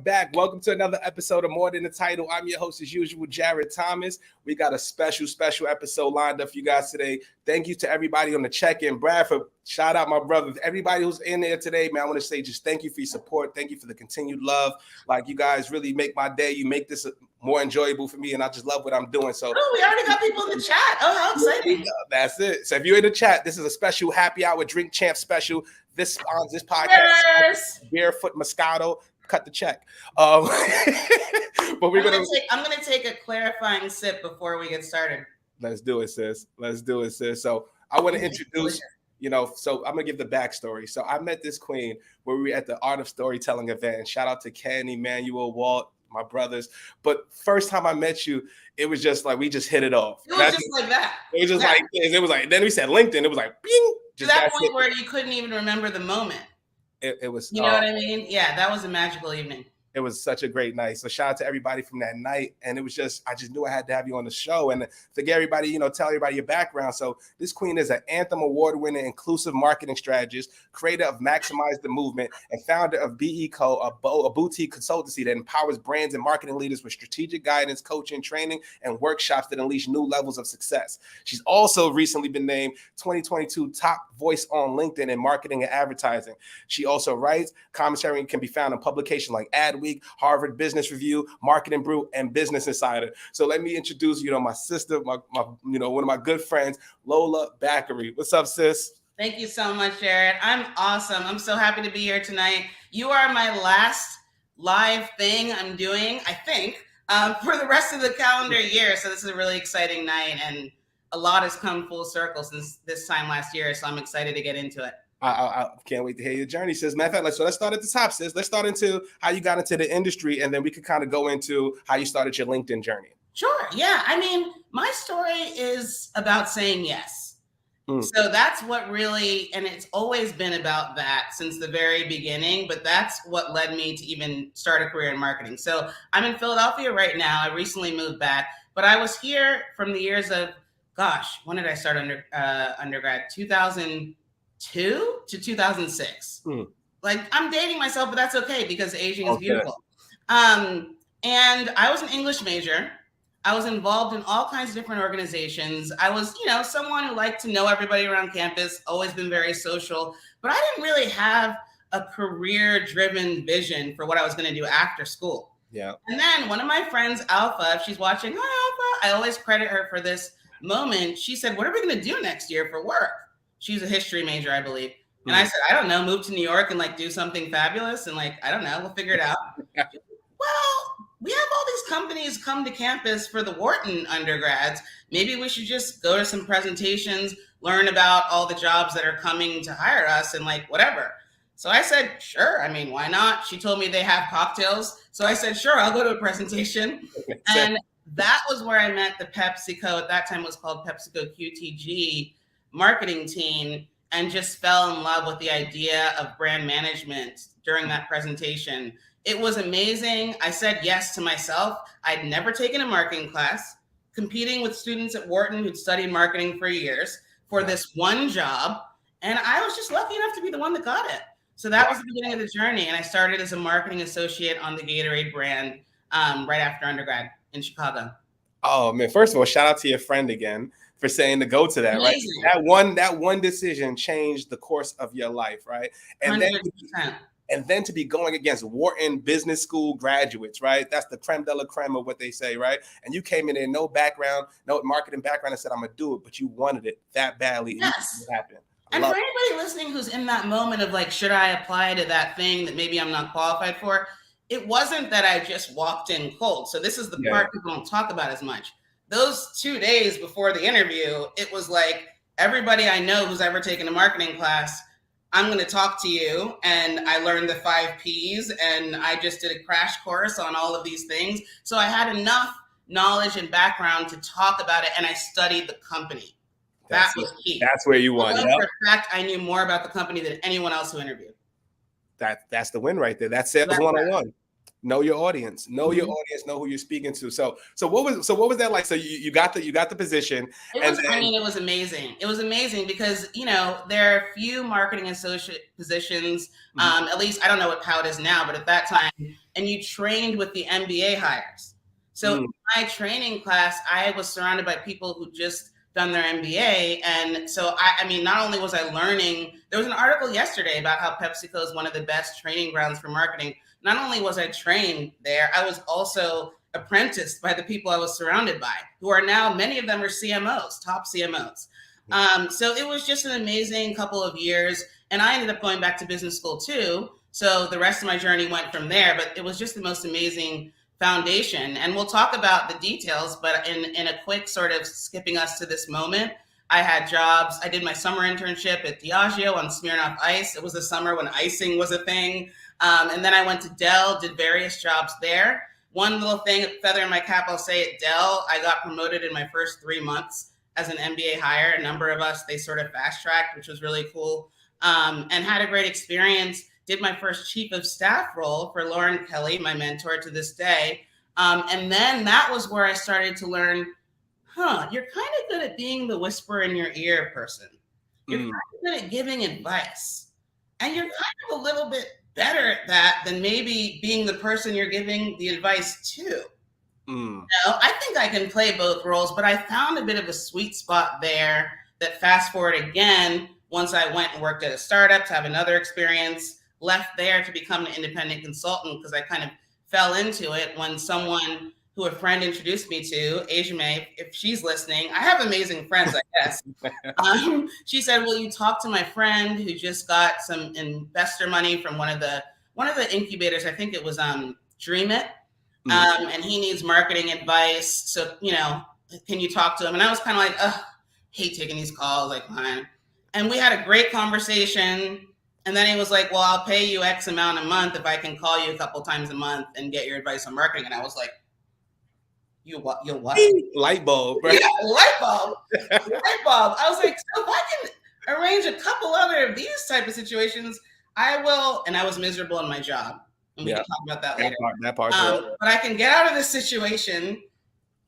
back. Welcome to another episode of More Than the Title. I'm your host, as usual, Jared Thomas. We got a special episode lined up for you guys today. Thank you to everybody on the check-in. Bradford, shout out my brother. Everybody who's in there today, man, I want to say just thank you for your support. Thank you for the continued love. Like, you guys really make my day. You make this more enjoyable for me, and I just love what I'm doing. So, we already got people in the chat. Oh, how exciting. That's it. So if you're in the chat, this is a special happy hour drink champ special. This podcast, Yes. Barefoot Moscato. Cut the check. But I'm gonna take a clarifying sip before we get started. Let's do it, sis. So I want to introduce, so I'm gonna give the backstory. So I met this queen where we were at the Art of Storytelling event. And shout out to Ken, Emmanuel, Walt, my brothers. But first time I met you, it was just like we just hit it off. It was just like that. It was just like this. It was like, then we said LinkedIn. It was like bing. To that point where you couldn't even remember the moment. It was, you know what I mean? Yeah, that was a magical evening. It was such a great night. So shout out to everybody from that night. And it was just, I just knew I had to have you on the show. And to get everybody, tell everybody your background. So this queen is an Anthem Award-winning inclusive marketing strategist, creator of Maximize the Movement, and founder of PepsiCo, a boutique consultancy that empowers brands and marketing leaders with strategic guidance, coaching, training, and workshops that unleash new levels of success. She's also recently been named 2022 top voice on LinkedIn in marketing and advertising. She also writes. Commentary can be found in publications like Adweek, Harvard Business Review, Marketing Brew, and Business Insider. So let me introduce you to my sister, my one of my good friends, Lola Bakare. What's up, sis? Thank you so much, Jared. I'm awesome. I'm so happy to be here tonight. You are my last live thing I'm doing, I think, for the rest of the calendar year. So this is a really exciting night, and a lot has come full circle since this time last year. So I'm excited to get into it. I can't wait to hear your journey, sis. Matter of fact, let's start at the top, sis. Let's start into how you got into the industry, and then we could kind of go into how you started your LinkedIn journey. Sure. Yeah. I mean, my story is about saying yes. So that's what really, and it's always been about that since the very beginning, but that's what led me to even start a career in marketing. So I'm in Philadelphia right now. I recently moved back, but I was here from the years of, when did I start undergrad? 2002 to 2006. Like, I'm dating myself, but that's okay because aging is beautiful. And I was an English major. I was involved in all kinds of different organizations. I was, someone who liked to know everybody around campus, always been very social, but I didn't really have a career-driven vision for what I was going to do after school. Yeah. And then one of my friends, Alpha, if she's watching, hi, Alpha, I always credit her for this moment. She said, what are we going to do next year for work? She's a history major, I believe. And I said, I don't know, move to New York and do something fabulous. And I don't know, we'll figure it out. Well, we have all these companies come to campus for the Wharton undergrads. Maybe we should just go to some presentations, learn about all the jobs that are coming to hire us and whatever. So I said, sure. I mean, why not? She told me they have cocktails. So I said, sure, I'll go to a presentation. And that was where I met the PepsiCo, at that time it was called PepsiCo QTG, marketing team, and just fell in love with the idea of brand management during that presentation. It was amazing. I said yes to myself. I'd never taken a marketing class, competing with students at Wharton who'd studied marketing for years for this one job. And I was just lucky enough to be the one that got it. So that was the beginning of the journey. And I started as a marketing associate on the Gatorade brand right after undergrad in Chicago. Oh, man. First of all, shout out to your friend again for saying to go to that, amazing. Right? That one decision changed the course of your life, right? And 100%. Then to be going against Wharton Business School graduates, right? That's the creme de la creme of what they say, right? And you came in there, no background, no marketing background, and said, I'm going to do it, but you wanted it that badly. Yes. It happened. And for anybody listening who's in that moment of should I apply to that thing that maybe I'm not qualified for? It wasn't that I just walked in cold. So this is the part people don't talk about as much. Those 2 days before the interview, it was everybody I know who's ever taken a marketing class, I'm going to talk to you. And I learned the 5 Ps, and I just did a crash course on all of these things. So I had enough knowledge and background to talk about it, and I studied the company. That was key. That's where you won. For a fact, I knew more about the company than anyone else who interviewed. That's the win right there. That's sales 101. Know your audience. Know your audience. Know who you're speaking to. So what was that like? So you got the position. It was amazing. It was amazing because there are few marketing associate positions. At least I don't know how it is now, but at that time, and you trained with the MBA hires. So in my training class, I was surrounded by people who just done their MBA, and so I mean, not only was I learning, there was an article yesterday about how PepsiCo is one of the best training grounds for marketing. Not only was I trained there, I was also apprenticed by the people I was surrounded by, who are now, many of them are CMOs, top CMOs. So it was just an amazing couple of years. And I ended up going back to business school too. So the rest of my journey went from there, but it was just the most amazing foundation. And we'll talk about the details, but in a quick sort of skipping us to this moment, I had jobs. I did my summer internship at Diageo on Smirnoff Ice. It was the summer when icing was a thing. And then I went to Dell, did various jobs there. One little thing, feather in my cap, I'll say at Dell, I got promoted in my first 3 months as an MBA hire. A number of us, they sort of fast-tracked, which was really cool, and had a great experience. Did my first chief of staff role for Lauren Kelly, my mentor to this day. And then that was where I started to learn, you're kind of good at being the whisper in your ear person. You're kind of good at giving advice. And you're kind of a little bit better at that than maybe being the person you're giving the advice to. I think I can play both roles, but I found a bit of a sweet spot there that fast forward again, once I went and worked at a startup to have another experience, left there to become an independent consultant because I kind of fell into it when someone who a friend introduced me to, Asia May, if she's listening, I have amazing friends, I guess. She said, "Well, you talk to my friend who just got some investor money from one of the incubators. I think it was Dream It, and he needs marketing advice. So can you talk to him?" And I was kind of like, "Ugh, hate taking these calls, like fine." And we had a great conversation. And then he was like, "Well, I'll pay you X amount a month if I can call you a couple times a month and get your advice on marketing." And I was like, You'll what? Light bulb, bro. Yeah, light bulb. Light bulb. I was like, so if I can arrange a couple other of these type of situations, I will. And I was miserable in my job. And we can talk about that later. That part. But I can get out of this situation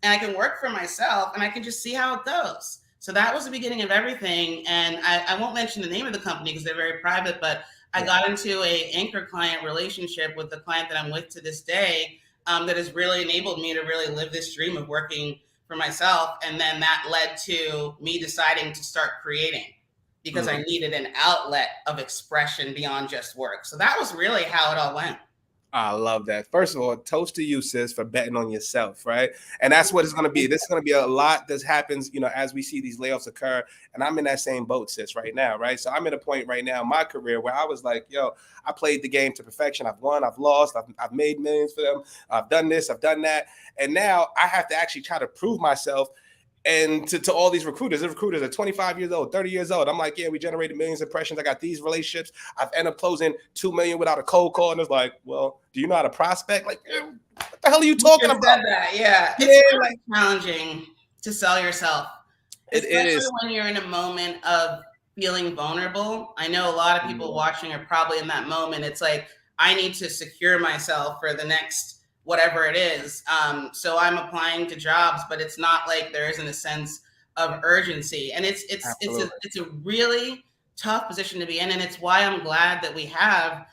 and I can work for myself and I can just see how it goes. So that was the beginning of everything. And I won't mention the name of the company because they're very private, but I got into a anchor client relationship with the client that I'm with to this day. That has really enabled me to really live this dream of working for myself. And then that led to me deciding to start creating because I needed an outlet of expression beyond just work. So that was really how it all went. I love that. First of all, toast to you, sis, for betting on yourself, right? And that's what it's going to be. This is going to be a lot that happens, as we see these layoffs occur. And I'm in that same boat, sis, right now, right? So I'm at a point right now in my career where I was like, I played the game to perfection. I've won, I've lost, I've made millions for them. I've done this, I've done that. And now I have to actually try to prove myself. And to all these recruiters, the recruiters are 25 years old, 30 years old. I'm like, yeah, we generated millions of impressions. I got these relationships. I've ended up closing 2 million without a cold call. And it's like, well, do you know how to prospect? Like, what the hell are you talking about? That. Yeah. It's really challenging to sell yourself. Especially when you're in a moment of feeling vulnerable. I know a lot of people watching are probably in that moment. It's like, I need to secure myself for the next whatever it is. So I'm applying to jobs, but it's not like there isn't a sense of urgency. And it's a really tough position to be in. And it's why I'm glad that we have,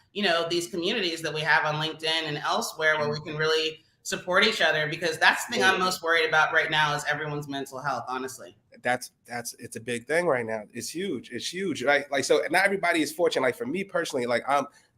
these communities that we have on LinkedIn and elsewhere where we can really support each other, because that's the thing I'm most worried about right now is everyone's mental health, honestly. It's a big thing right now. It's huge, right? Like, so not everybody is fortunate. Like for me personally, like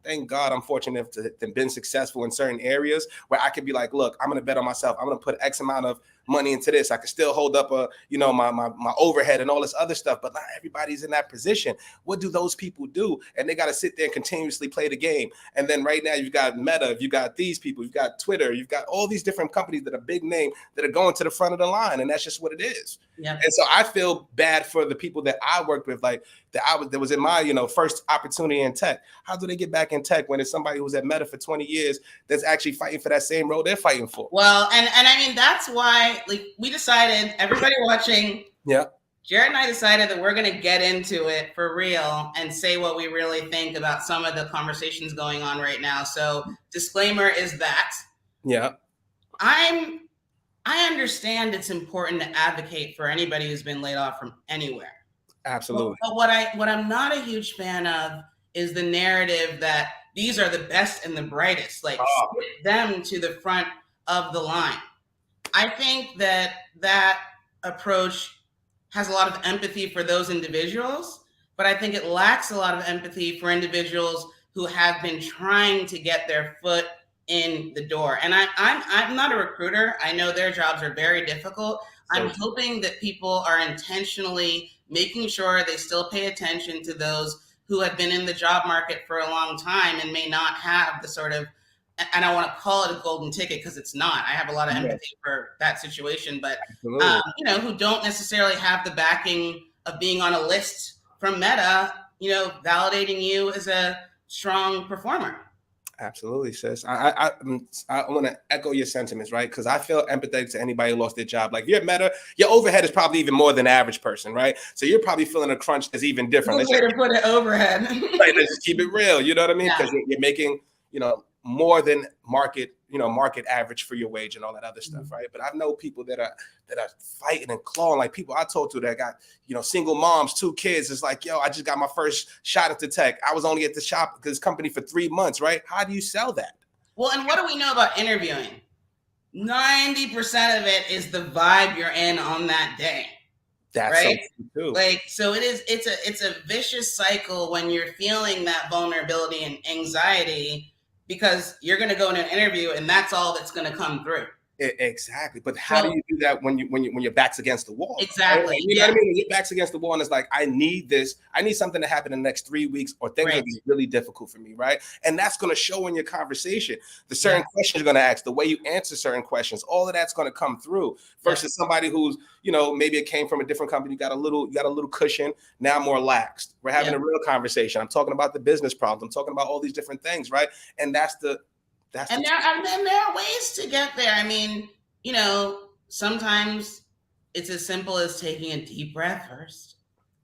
thank God I'm fortunate to have been successful in certain areas where I could be like, look, I'm going to bet on myself. I'm going to put X amount of money into this. I can still hold up my overhead and all this other stuff, but not everybody's in that position. What do those people do? And they got to sit there and continuously play the game. And then right now you've got Meta, you've got these people, you've got Twitter, you've got all these different companies that are big name that are going to the front of the line. And that's just what it is. Yeah. And so I feel bad for the people that I worked with, like that was in my, first opportunity in tech. How do they get back in tech when it's somebody who was at Meta for 20 years that's actually fighting for that same role they're fighting for? Well, and I mean, that's why, like, we decided, everybody watching, yeah, Jared and I decided that we're going to get into it for real and say what we really think about some of the conversations going on right now. So, disclaimer is that Yeah, I understand it's important to advocate for anybody who's been laid off from anywhere. absolutely. But what I'm not a huge fan of is the narrative that these are the best and the brightest. Like, sit them to the front of the line. I think that approach has a lot of empathy for those individuals, but I think it lacks a lot of empathy for individuals who have been trying to get their foot in the door. And I'm not a recruiter. I know their jobs are very difficult. I'm hoping that people are intentionally making sure they still pay attention to those who have been in the job market for a long time and may not have the sort of, and I want to call it a golden ticket because it's not. I have a lot of empathy for that situation, but who don't necessarily have the backing of being on a list from Meta, validating you as a strong performer. Absolutely, sis. I want to echo your sentiments, right? Because I feel empathetic to anybody who lost their job. Like, if you're at Meta, your overhead is probably even more than the average person, right? So you're probably feeling a crunch that's even different. Good way to put it, overhead. Right, let's just keep it real. You know what I mean? Because you're making, more than market average for your wage and all that other stuff, right? But I know people that are fighting and clawing. Like, people I talked to that got, single moms, 2 kids. It's like, yo, I just got my first shot at the tech. I was only at the shop this company for 3 months, right? How do you sell that? Well, and what do we know about interviewing? 90% of it is the vibe you're in on that day. That's right. So so it's a vicious cycle when you're feeling that vulnerability and anxiety, because you're going to go in an interview and that's all that's going to come through. Exactly. But how do you do that when your back's against the wall? Exactly. Right? You know what I mean? When your back's against the wall and it's like, I need this. I need something to happen in the next 3 weeks or things will be really difficult for me, right? And that's going to show in your conversation. The certain questions you're going to ask, the way you answer certain questions, all of that's going to come through versus somebody who's, maybe it came from a different company, you got a little cushion, now more laxed. We're having a real conversation. I'm talking about the business problems. I'm talking about all these different things, right? And there are ways to get there. I mean, sometimes it's as simple as taking a deep breath first,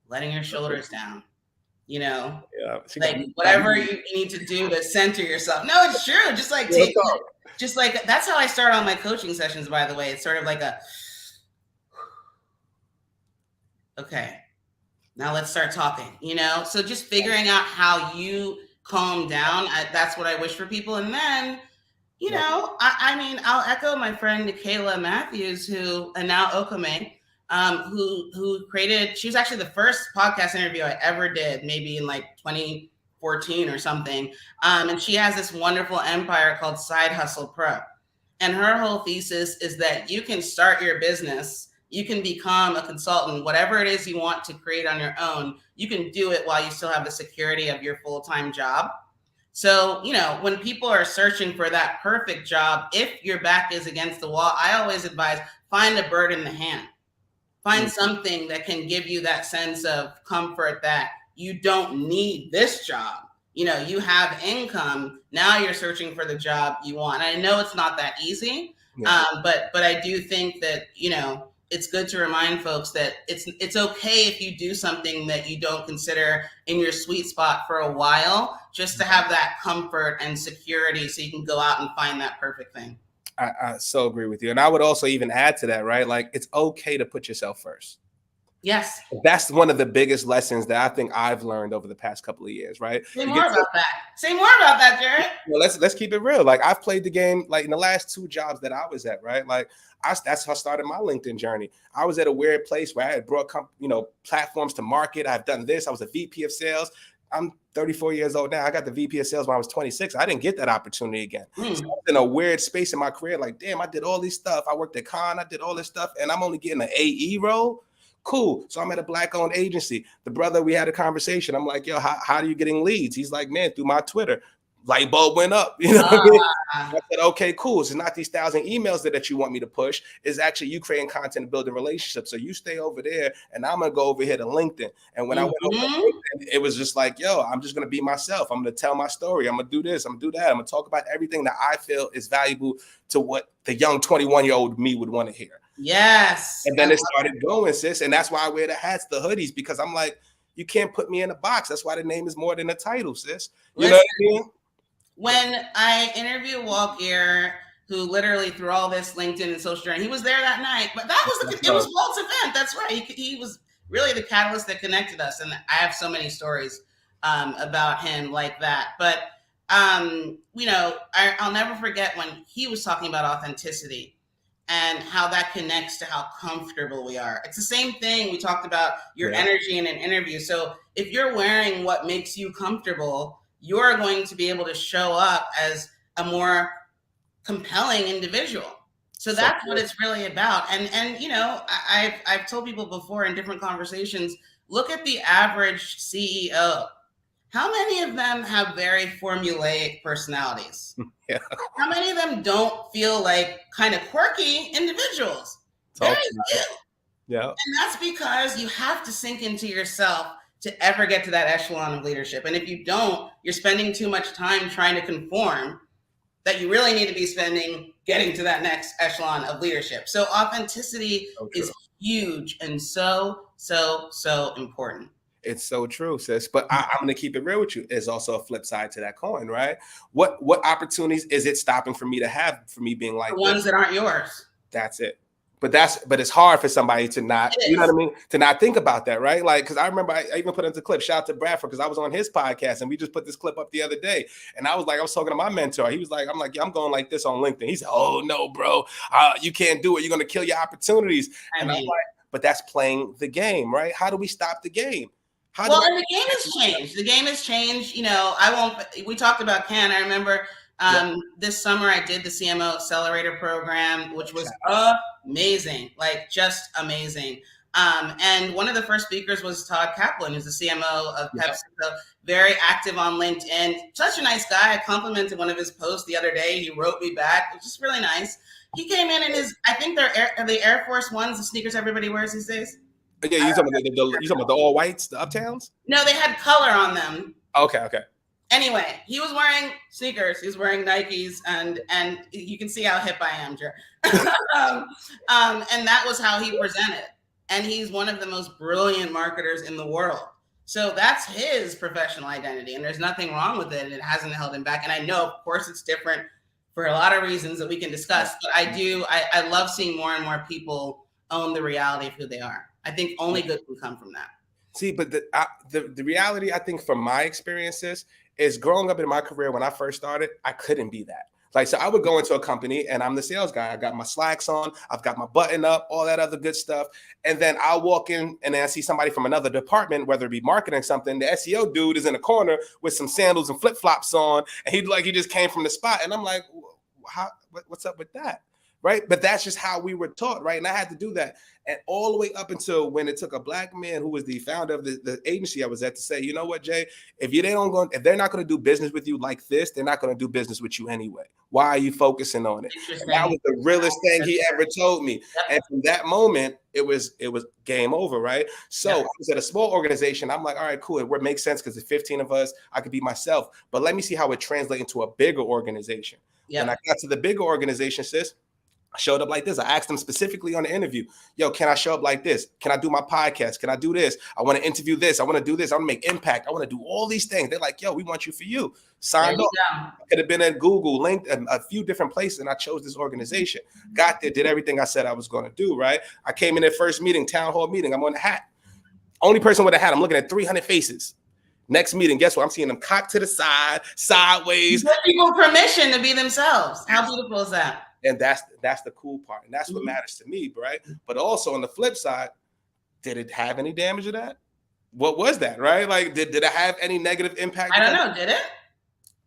letting your shoulders down, whatever you need to do to center yourself. No, it's true. Just like that's how I start on my coaching sessions, by the way. It's sort of like okay, now let's start talking, So just figuring out how you calm down. That's what I wish for people. And then, I'll echo my friend Kayla Matthews, and now Okame, who created, she was actually the first podcast interview I ever did, maybe in like 2014 or something. And she has this wonderful empire called Side Hustle Pro. And her whole thesis is that you can start your business, you can become a consultant, whatever it is you want to create on your own, you can do it while you still have the security of your full-time job. So, when people are searching for that perfect job, if your back is against the wall, I always advise, find a bird in the hand. Find something that can give you that sense of comfort that you don't need this job. You have income. Now you're searching for the job you want. And I know it's not that easy, but I do think that, it's good to remind folks that it's okay if you do something that you don't consider in your sweet spot for a while, just to have that comfort and security so you can go out and find that perfect thing. I so agree with you. And I would also even add to that, right? Like, it's okay to put yourself first. Yes. That's one of the biggest lessons that I think I've learned over the past couple of years, right? Say more about that, Jared. Well, let's keep it real. Like, I've played the game, like, in the last 2 jobs that I was at, right? Like, that's how I started my LinkedIn journey. I was at a weird place where I had brought platforms to market. I've done this. I was a VP of sales. I'm 34 years old now. I got the VP of sales when I was 26. I didn't get that opportunity again. So I was in a weird space in my career. Like, damn, I did all this stuff. I worked at Con. I did all this stuff, and I'm only getting an AE role. Cool. So I'm at a Black-owned agency. The brother, we had a conversation. I'm like, yo, how are you getting leads? He's like, man, through my Twitter. Light bulb went up. You know what I mean? I said, okay, cool. It's not these 1,000 emails that you want me to push. It's actually you creating content and building relationships. So you stay over there, and I'm going to go over here to LinkedIn. And when I went over to LinkedIn, it was just like, yo, I'm just going to be myself. I'm going to tell my story. I'm going to do this. I'm going to do that. I'm going to talk about everything that I feel is valuable to what the young 21-year-old me would want to hear. Yes. And then it started going, sis. And that's why I wear the hats, the hoodies, because I'm like, you can't put me in a box. That's why the name is more than a title, sis. You know what I mean? When I interviewed Walker, who literally through all this LinkedIn and social journey, he was there that night. But that was it was Walt's event. That's right. He was really the catalyst that connected us, and I have so many stories about him like that. But you know, I'll never forget when he was talking about authenticity and how that connects to how comfortable we are. It's the same thing. We talked about your energy in an interview. So if you're wearing what makes you comfortable, you're going to be able to show up as a more compelling individual. So that's what it's really about. And you know, I've told people before in different conversations, look at the average CEO. How many of them have very formulaic personalities? Yeah. How many of them don't feel like kind of quirky individuals? Very few. Yeah. And that's because you have to sink into yourself to ever get to that echelon of leadership. And if you don't, you're spending too much time trying to conform that you really need to be spending getting to that next echelon of leadership. So authenticity is huge and so important. It's so true, sis. But I'm going to keep it real with you. There's also a flip side to that coin, right? What opportunities is it stopping for me to have for me being like the ones that aren't yours? That's it. But it's hard for somebody to not, you know what I mean? To not think about that, right? Like, because I remember I even put into the clip, shout out to Bradford, because I was on his podcast and we just put this clip up the other day. And I was talking to my mentor. He was like, I'm like, yeah, I'm going like this on LinkedIn. He said, oh no, bro, you can't do it. You're going to kill your opportunities. And I'm like, but that's playing the game, right? How do we stop the game? And the game has changed. The game has changed. You know, we talked about Ken. I remember this summer I did the CMO Accelerator program, which was amazing, like just amazing. And one of the first speakers was Todd Kaplan, who's the CMO of PepsiCo, very active on LinkedIn. Such a nice guy. I complimented one of his posts the other day. He wrote me back, which is really nice. He came in I think they're the Air Force Ones, the sneakers everybody wears these days. Yeah, you talking about the all whites, the Uptowns? No, they had color on them. Okay. Anyway, he was wearing sneakers. He was wearing Nikes, and you can see how hip I am, Jer. And that was how he presented. And he's one of the most brilliant marketers in the world. So that's his professional identity, and there's nothing wrong with it. And it hasn't held him back. And I know, of course, it's different for a lot of reasons that we can discuss. But I love seeing more and more people own the reality of who they are. I think only good can come from that. See, but the reality, I think, from my experiences, is growing up in my career when I first started, I couldn't be that. Like, so I would go into a company and I'm the sales guy. I got my slacks on, I've got my button up, all that other good stuff. And then I'll walk in and then I see somebody from another department, whether it be marketing something, the SEO dude is in a corner with some sandals and flip-flops on. And he just came from the spot. And I'm like, what's up with that? Right. But that's just how we were taught. Right. And I had to do that. And all the way up until when it took a black man who was the founder of the agency I was at to say, you know what, Jay, if they're not going to do business with you like this, they're not going to do business with you anyway. Why are you focusing on it? And that was the realest thing he ever told me. And from that moment, it was game over. Right. So I was at a small organization. I'm like, all right, cool. It makes sense because there's 15 of us. I could be myself. But let me see how it translates into a bigger organization. When I got to the bigger organization, sis, I showed up like this. I asked them specifically on the interview, yo, can I show up like this? Can I do my podcast? Can I do this? I want to interview this. I want to do this. I want to make impact. I want to do all these things. They're like, yo, we want you for you. Signed up. I could have been at Google, LinkedIn, a few different places, and I chose this organization. Got there, did everything I said I was going to do, right? I came in at first meeting, town hall meeting. I'm on the hat. Only person with a hat. I'm looking at 300 faces. Next meeting, guess what? I'm seeing them cocked to the side, sideways. Give people permission to be themselves. How beautiful is that? And that's the cool part. And that's what matters to me, right? But also on the flip side, did it have any damage to that? What was that, right? Like, did it have any negative impact? I don't know. Did it?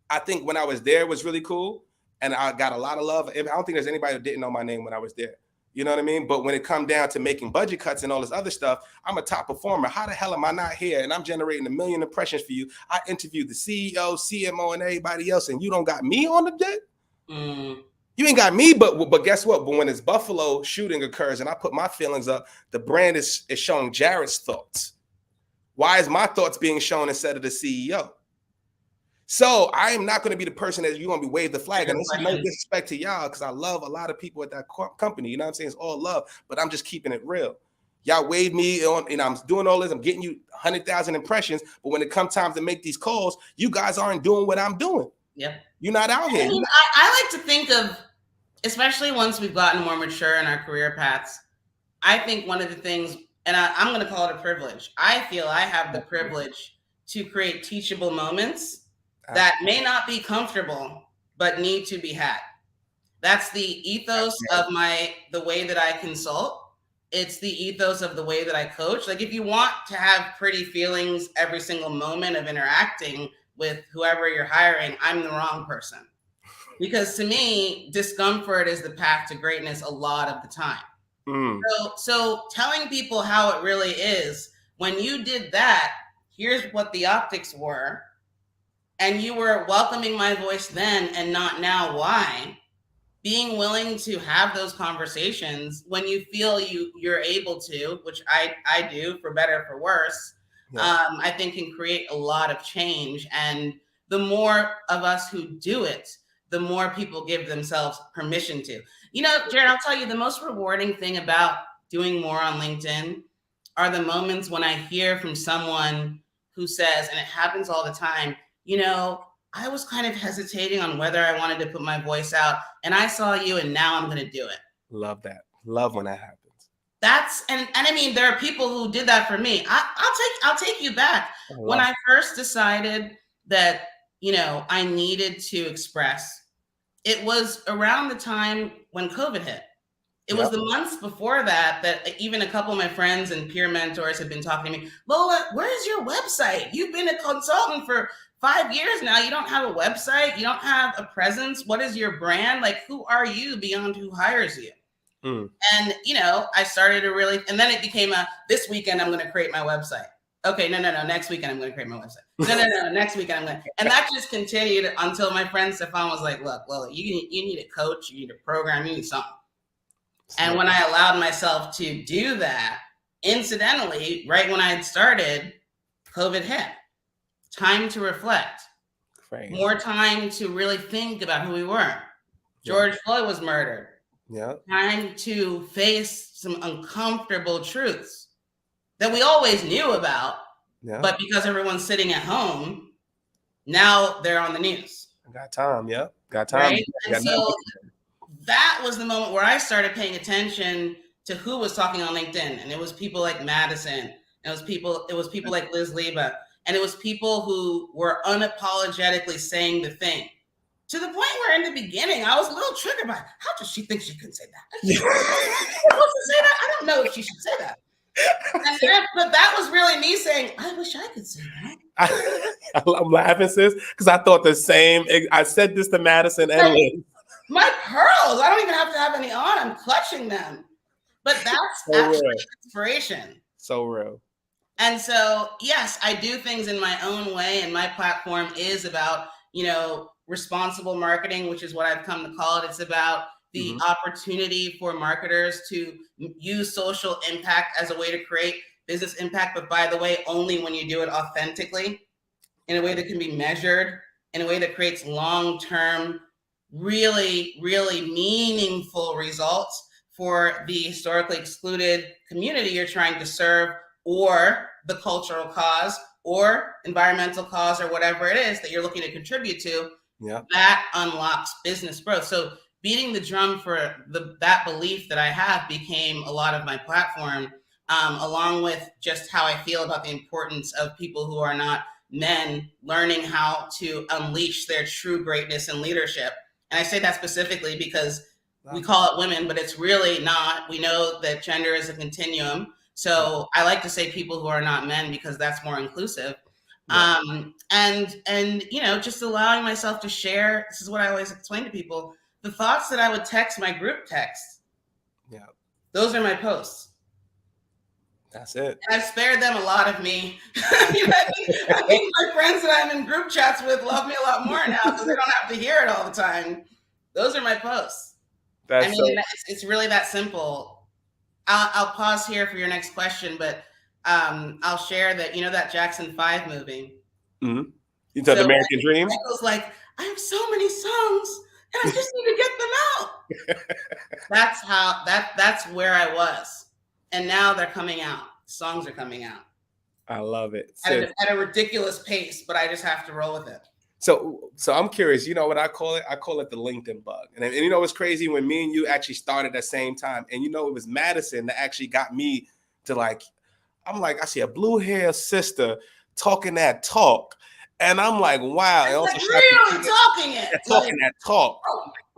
I think when I was there, it was really cool. And I got a lot of love. I don't think there's anybody that didn't know my name when I was there. You know what I mean? But when it come down to making budget cuts and all this other stuff, I'm a top performer. How the hell am I not here? And I'm generating 1 million impressions for you. I interviewed the CEO, CMO, and everybody else, and you don't got me on the jet? You ain't got me, but guess what? But when this Buffalo shooting occurs and I put my feelings up, the brand is showing Jared's thoughts. Why is my thoughts being shown instead of the CEO? So I am not going to be the person that you're going to be wave the flag. Good And this is no question. disrespect to y'all because I love a lot of people at that company. You know what I'm saying? It's all love, but I'm just keeping it real. Y'all wave me on, and I'm doing all this. I'm getting you 100,000 impressions. But when it comes time to make these calls, you guys aren't doing what I'm doing. Yep. You're not out here. I mean, I like to think of, especially once we've gotten more mature in our career paths, I think one of the things, and I'm going to call it a privilege, I feel I have the privilege to create teachable moments that may not be comfortable, but need to be had. That's the ethos of the way that I consult. It's the ethos of the way that I coach. Like, if you want to have pretty feelings every single moment of interacting with whoever you're hiring, I'm the wrong person. Because to me, discomfort is the path to greatness a lot of the time. So telling people how it really is, when you did that, here's what the optics were, and you were welcoming my voice then and not now, why? Being willing to have those conversations when you feel you're able to, which I do, for better or for worse, I think can create a lot of change. And the more of us who do it, the more people give themselves permission to. You know, Jared, I'll tell you, the most rewarding thing about doing more on LinkedIn are the moments when I hear from someone who says, and it happens all the time, you know, I was kind of hesitating on whether I wanted to put my voice out, and I saw you, and now I'm going to do it. Love that. Love when that happens. That's and I mean, there are people who did that for me. I'll take you back. When I first decided that, you know, I needed to express, it was around the time when COVID hit. It was the months before that even a couple of my friends and peer mentors had been talking to me. Lola, where's your website? You've been a consultant for 5 years now. You don't have a website. You don't have a presence. What is your brand? Like, who are you beyond who hires you? And, you know, I started to really, and then it became this weekend, I'm going to create my website. Okay, no. Next weekend, I'm going to create my website. No. Next weekend, I'm going to, and that just continued until my friend Stefan was like, look, Lola, you need a coach, you need a program, you need something. And when I allowed myself to do that, incidentally, right when I had started, COVID hit. Time to reflect. Crazy. More time to really think about who we were. George Floyd was murdered. Time to face some uncomfortable truths that we always knew about, but because everyone's sitting at home, now they're on the news. Got time, got time. Right? And so that was the moment where I started paying attention to who was talking on LinkedIn. And it was people like Madison. And it was people like Liz Leba. And it was people who were unapologetically saying the thing. To the point where in the beginning, I was a little triggered by, how does she think she can say that? She supposed to say that? I don't know if she should say that. But that was really me saying, I wish I could say that. I'm laughing, sis, because I thought the same. I said this to Madison and Liz. My pearls, I don't even have to have any on. I'm clutching them. But that's so actually real. Inspiration. So real. And so, yes, I do things in my own way. And my platform is about, you know, responsible marketing, which is what I've come to call it. It's about the opportunity for marketers to use social impact as a way to create business impact. But by the way, only when you do it authentically, in a way that can be measured, in a way that creates long-term, really, really meaningful results for the historically excluded community you're trying to serve, or the cultural cause, or environmental cause, or whatever it is that you're looking to contribute to. That unlocks business growth. So beating the drum for that belief that I have became a lot of my platform, along with just how I feel about the importance of people who are not men learning how to unleash their true greatness and leadership. And I say that specifically because we call it women, but it's really not. We know that gender is a continuum. So I like to say people who are not men because that's more inclusive. And you know, just allowing myself to share. This is what I always explain to people: the thoughts that I would text my group text. Those are my posts. That's it. And I've spared them a lot of me. You know, I think my friends that I'm in group chats with love me a lot more now because they don't have to hear it all the time. Those are my posts. It's really that simple. I'll pause here for your next question, but I'll share that, you know, that Jackson 5 movie. You said the American Dream? Michael's like, I have so many songs and I just need to get them out. That's where I was. And now they're coming out. Songs are coming out. I love it. At a ridiculous pace, but I just have to roll with it. So I'm curious, you know what I call it? I call it the LinkedIn bug. And you know what's crazy? When me and you actually started at the same time, and you know, it was Madison that actually got me to like, I'm like, I see a blue hair sister talking that talk. And I'm like, wow. And also really talking it. Talking that talk.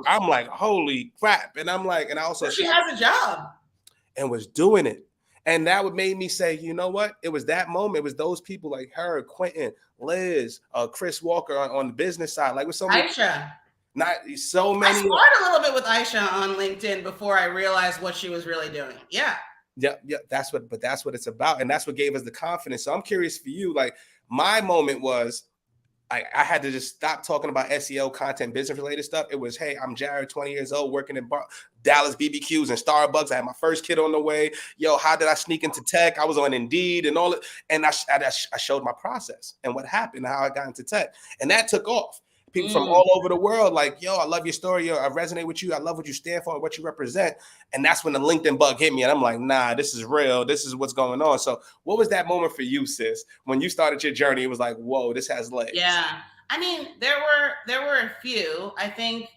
I'm like, holy crap. And I'm like, and I also she has a job. And was doing it. And that would made me say, you know what? It was that moment. It was those people like her, Quentin, Liz, Chris Walker on the business side. Like with so many. Aisha. Not so many. I started a little bit with Aisha on LinkedIn before I realized what she was really doing. Yeah. Yeah. That's what it's about. And that's what gave us the confidence. So I'm curious for you. Like my moment was, I had to just stop talking about SEO, content, business related stuff. It was, hey, I'm Jared, 20 years old, working in Dallas BBQs and Starbucks. I had my first kid on the way. Yo, how did I sneak into tech? I was on Indeed and all it. And I showed my process and what happened, how I got into tech. And that took off. People from all over the world, like, yo, I love your story. Yo, I resonate with you. I love what you stand for and what you represent. And that's when the LinkedIn bug hit me. And I'm like, nah, this is real. This is what's going on. So what was that moment for you, sis? When you started your journey, it was like, whoa, this has legs. Yeah. I mean, there were a few. I think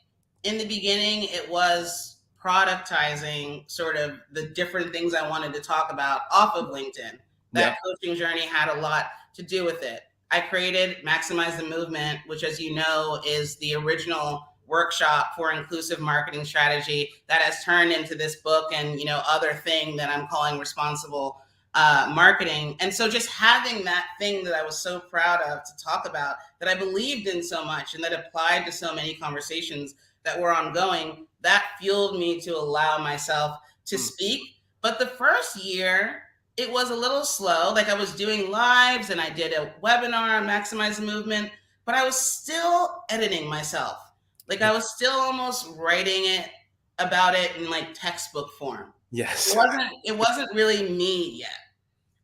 in the beginning, it was productizing sort of the different things I wanted to talk about off of LinkedIn. That coaching journey had a lot to do with it. I created Maximize the Movement, which, as you know, is the original workshop for inclusive marketing strategy that has turned into this book and, you know, other thing that I'm calling responsible marketing. And so just having that thing that I was so proud of to talk about, that I believed in so much and that applied to so many conversations that were ongoing, that fueled me to allow myself to speak. But the first year, it was a little slow. Like I was doing lives and I did a webinar on Maximize the Movement, but I was still editing myself. Like I was still almost writing it about it in like textbook form. Yes. It wasn't really me yet.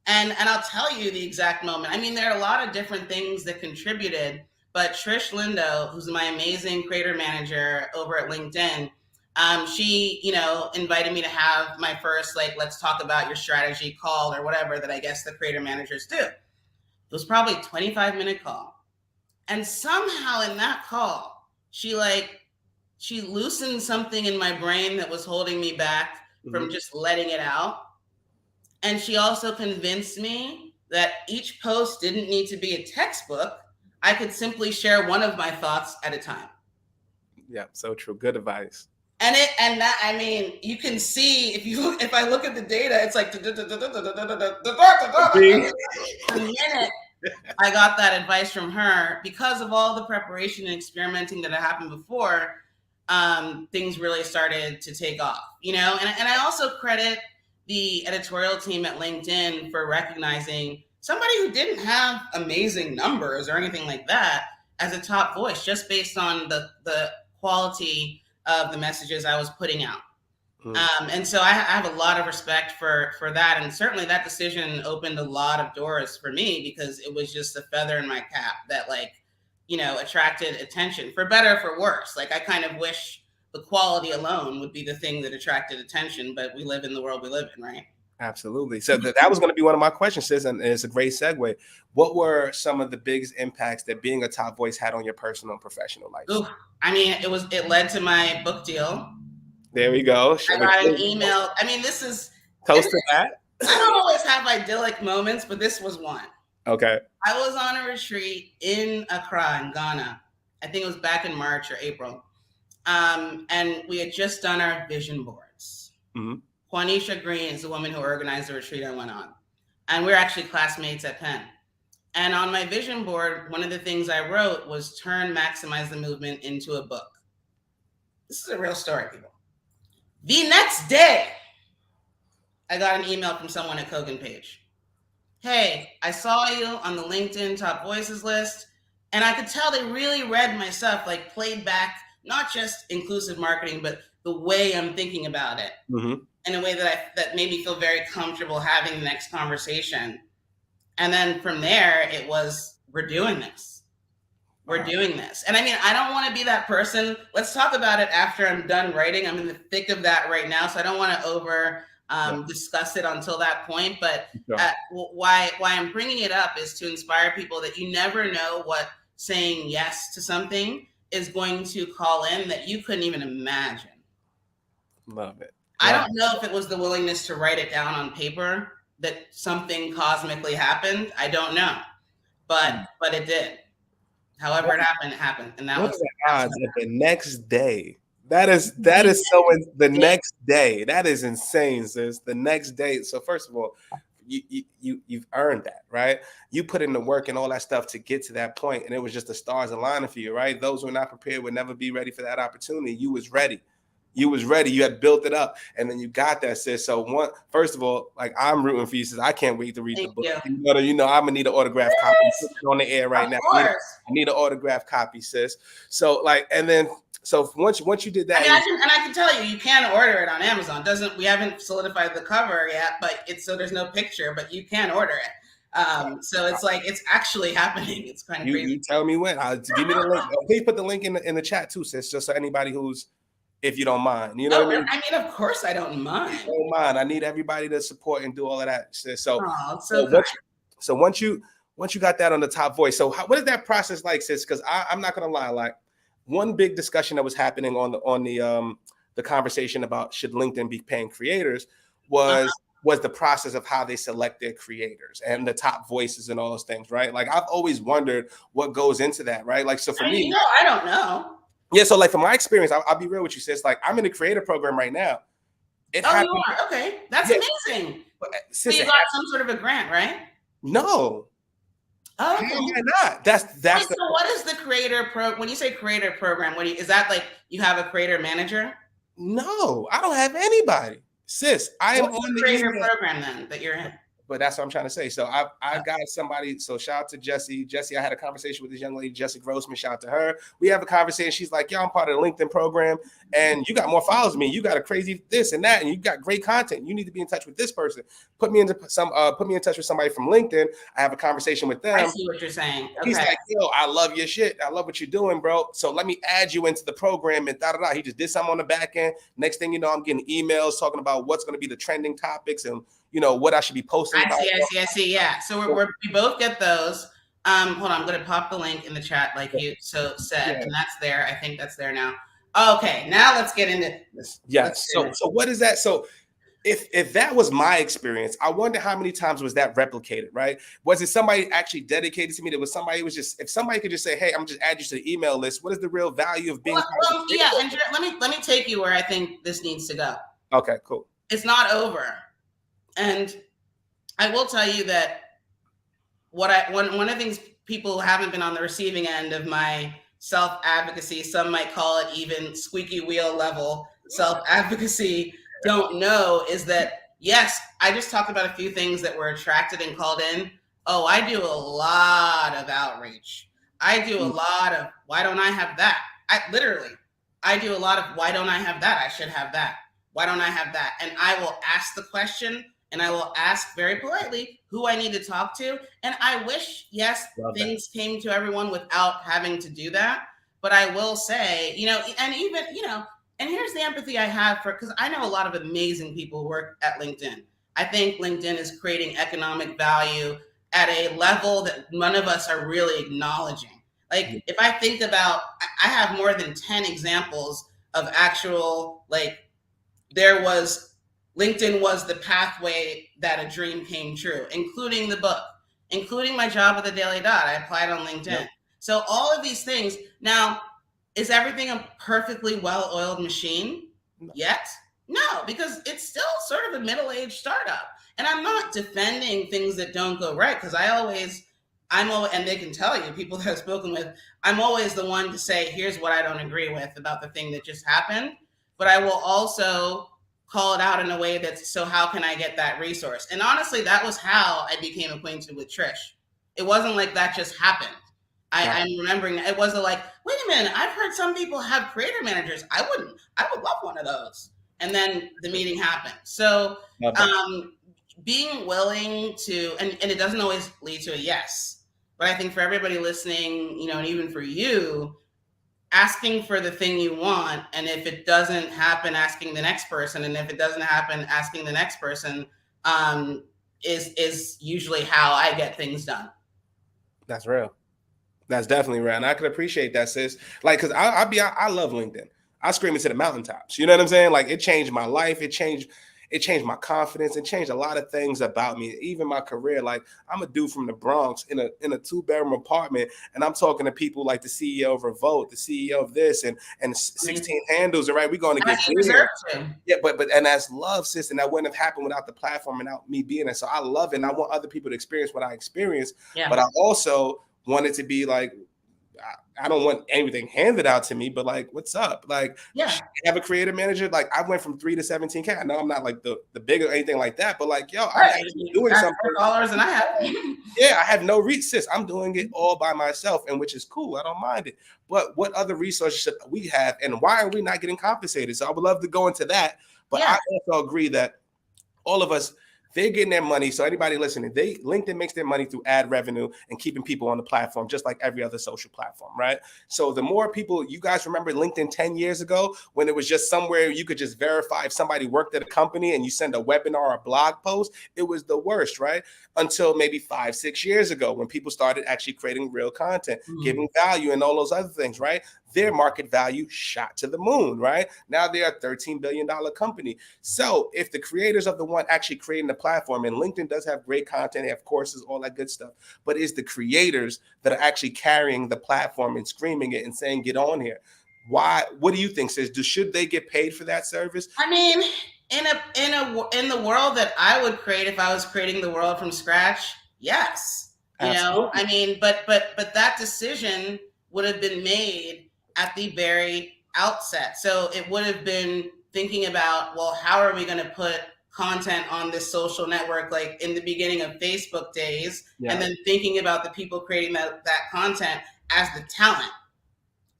And I'll tell you the exact moment. I mean, there are a lot of different things that contributed, but Trish Lindo, who's my amazing creator manager over at LinkedIn, she, you know, invited me to have my first, like, let's talk about your strategy call or whatever that I guess the creator managers do. It was probably a 25-minute call. And somehow in that call, she loosened something in my brain that was holding me back from just letting it out. And she also convinced me that each post didn't need to be a textbook. I could simply share one of my thoughts at a time. Yeah, so true. Good advice. And that, I mean, you can see if I look at the data, it's like the minute I got that advice from her, because of all the preparation and experimenting that had happened before, things really started to take off, you know. And I also credit the editorial team at LinkedIn for recognizing somebody who didn't have amazing numbers or anything like that as a top voice, just based on the quality of the messages I was putting out. And so I have a lot of respect for that. And certainly that decision opened a lot of doors for me, because it was just a feather in my cap that, like, you know, attracted attention, for better or for worse. Like I kind of wish the quality alone would be the thing that attracted attention, but we live in the world we live in, right? Absolutely. So that was going to be one of my questions, sis, and it's a great segue. What were some of the biggest impacts that being a top voice had on your personal and professional life? Ooh, I mean, it led to my book deal. There we go. I got an email. I mean, this is toast to that. I don't always have idyllic moments, but this was one. Okay. I was on a retreat in Accra, in Ghana. I think it was back in March or April. And we had just done our vision boards. Juanisha Green is the woman who organized the retreat I went on. And we're actually classmates at Penn. And on my vision board, one of the things I wrote was turn Maximize the Movement into a book. This is a real story, people. The next day, I got an email from someone at Kogan Page. Hey, I saw you on the LinkedIn Top Voices list, and I could tell they really read my stuff, like played back, not just inclusive marketing, but the way I'm thinking about it in a way that made me feel very comfortable having the next conversation. And then from there, it was, we're doing this. we're doing this. And I mean, I don't want to be that person. Let's talk about it after I'm done writing. I'm in the thick of that right now, so I don't want to over discuss it until that point. But why I'm bringing it up is to inspire people that you never know what saying yes to something is going to call in that you couldn't even imagine. Love it. I don't know if it was the willingness to write it down on paper that something cosmically happened. I don't know, but it did. However it happened, and that was the odds of the next day. That is so. The next day, that is insane, sis. The next day. So first of all, you've earned that, right? You put in the work and all that stuff to get to that point, and it was just the stars aligning for you, right? Those who are not prepared would never be ready for that opportunity. You was ready. You was ready. You had built it up, and then you got that, sis. So first of all, like I'm rooting for you, sis. I can't wait to read the book. You know, I'm gonna need an autographed copy. On the air right now. I need an autographed copy, sis. So like, and then once you did that, I can tell you can order it on Amazon. We haven't solidified the cover yet, but so there's no picture, but you can order it. So it's like it's actually happening. It's kind of crazy. You tell me when. Give me the link. Please put the link in the chat too, sis, just so anybody who's. If you don't mind, you know what I mean? I mean, of course I don't mind. I don't mind. I need everybody to support and do all of that. So once you got that on the top voice, so what is that process like, sis? Because I'm not gonna lie, like one big discussion that was happening on the conversation about should LinkedIn be paying creators was the process of how they select their creators and the top voices and all those things, right? Like I've always wondered what goes into that, right? Like so for me, I don't know. Yeah, so like from my experience, I'll be real with you, sis. Like I'm in a creator program right now. You are? Okay, that's amazing. Sis, so you got some sort of a grant, right? No. Oh, okay. Not. That's. So what is the creator when you say creator program? Is that like you have a creator manager? No, I don't have anybody, sis. I am on the creator program then that you're in. But that's what I'm trying to say. So I got somebody. So shout out to Jessie. Jessie, I had a conversation with this young lady, Jessie Grossman. Shout out to her. We have a conversation. She's like, "Yo, I'm part of the LinkedIn program, and you got more followers than me. You got a crazy this and that, and you got great content. You need to be in touch with this person. Put me in touch with somebody from LinkedIn. I have a conversation with them." I see what you're saying. Okay. He's like, "Yo, I love your shit. I love what you're doing, bro. So let me add you into the program and da da da." He just did something on the back end. Next thing you know, I'm getting emails talking about what's going to be the trending topics and what I should be posting. I see. Yeah. So we both get those. Hold on, I'm going to pop the link in the chat like you said, and that's there. I think that's there now. Okay, now let's get into this. Yes. So what is that? So if that was my experience, I wonder how many times was that replicated, right? Was it somebody actually dedicated to me? That was somebody who was just, if somebody could just say, "Hey, I'm just add you to the email list." What is the real value of being? And let me take you where I think this needs to go. Okay, cool. It's not over. And I will tell you that one of the things people who haven't been on the receiving end of my self-advocacy, some might call it even squeaky wheel level self-advocacy, don't know is that, yes, I just talked about a few things that were attracted and called in. Oh, I do a lot of outreach. I do a lot of, why don't I have that? I do a lot of, why don't I have that? I should have that. Why don't I have that? And I will ask the question. And I will ask very politely who I need to talk to. And I wish, things came to everyone without having to do that. But I will say, and here's the empathy I have because I know a lot of amazing people who work at LinkedIn. I think LinkedIn is creating economic value at a level that none of us are really acknowledging. Like if I think about, I have more than 10 examples of actual, LinkedIn was the pathway that a dream came true, including the book, including my job at the Daily Dot. I applied on LinkedIn. Yep. So all of these things. Now, is everything a perfectly well-oiled machine yet? No, because it's still sort of a middle-aged startup. And I'm not defending things that don't go right, because and they can tell you, people that I've spoken with, I'm always the one to say, here's what I don't agree with about the thing that just happened. But I will also call it out in a way that's, so how can I get that resource? And honestly, that was how I became acquainted with Trish. It wasn't like that just happened. I'm remembering it wasn't like, wait a minute, I've heard some people have creator managers. I would love one of those. And then the meeting happened. So being willing to, and it doesn't always lead to a yes, But I think for everybody listening, you know, and even for you, asking for the thing you want, and if it doesn't happen, asking the next person, and if it doesn't happen, asking the next person, is usually how I get things done. That's real. That's definitely real. And I can appreciate that, sis. Like, cause I love LinkedIn. I scream it to the mountaintops. You know what I'm saying? Like, it changed my life. It changed my confidence. It changed a lot of things about me, even my career. Like, I'm a dude from the Bronx in a 2-bedroom apartment, and I'm talking to people like the CEO of Revolt, the CEO of this, and 16 handles. All right, we're going to get bigger. Yeah, but and that's love, sis, and that wouldn't have happened without the platform and without me being there. So I love it, and I want other people to experience what I experienced. Yeah. But I also want it to be like, I don't want anything handed out to me, but like, what's up? Like, have a creative manager. Like, I went from 3 to 17K. I know I'm not like the big or anything like that, but like, yo, I'm actually doing something. Dollars and I have. Yeah, I have no sis. I'm doing it all by myself, and which is cool. I don't mind it. But what other resources should we have, and why are we not getting compensated? So I would love to go into that. But I also agree that all of us, they're getting their money. So anybody listening, LinkedIn makes their money through ad revenue and keeping people on the platform, just like every other social platform, right? So the more people, you guys remember LinkedIn 10 years ago when it was just somewhere you could just verify if somebody worked at a company and you send a webinar or a blog post, it was the worst, right? Until maybe 5-6 years ago when people started actually creating real content, giving value and all those other things, right? Their market value shot to the moon, right? Now they're a $13 billion company. So if the creators of the one actually creating the platform, and LinkedIn does have great content, they have courses, all that good stuff, but it's the creators that are actually carrying the platform and screaming it and saying, get on here. Why? What do you think, sis? Should they get paid for that service? I mean, in the world that I would create if I was creating the world from scratch, yes. You know, I mean, but that decision would have been made at the very outset. So it would have been thinking about, well, how are we going to put content on this social network, like in the beginning of Facebook days, and then thinking about the people creating that content as the talent.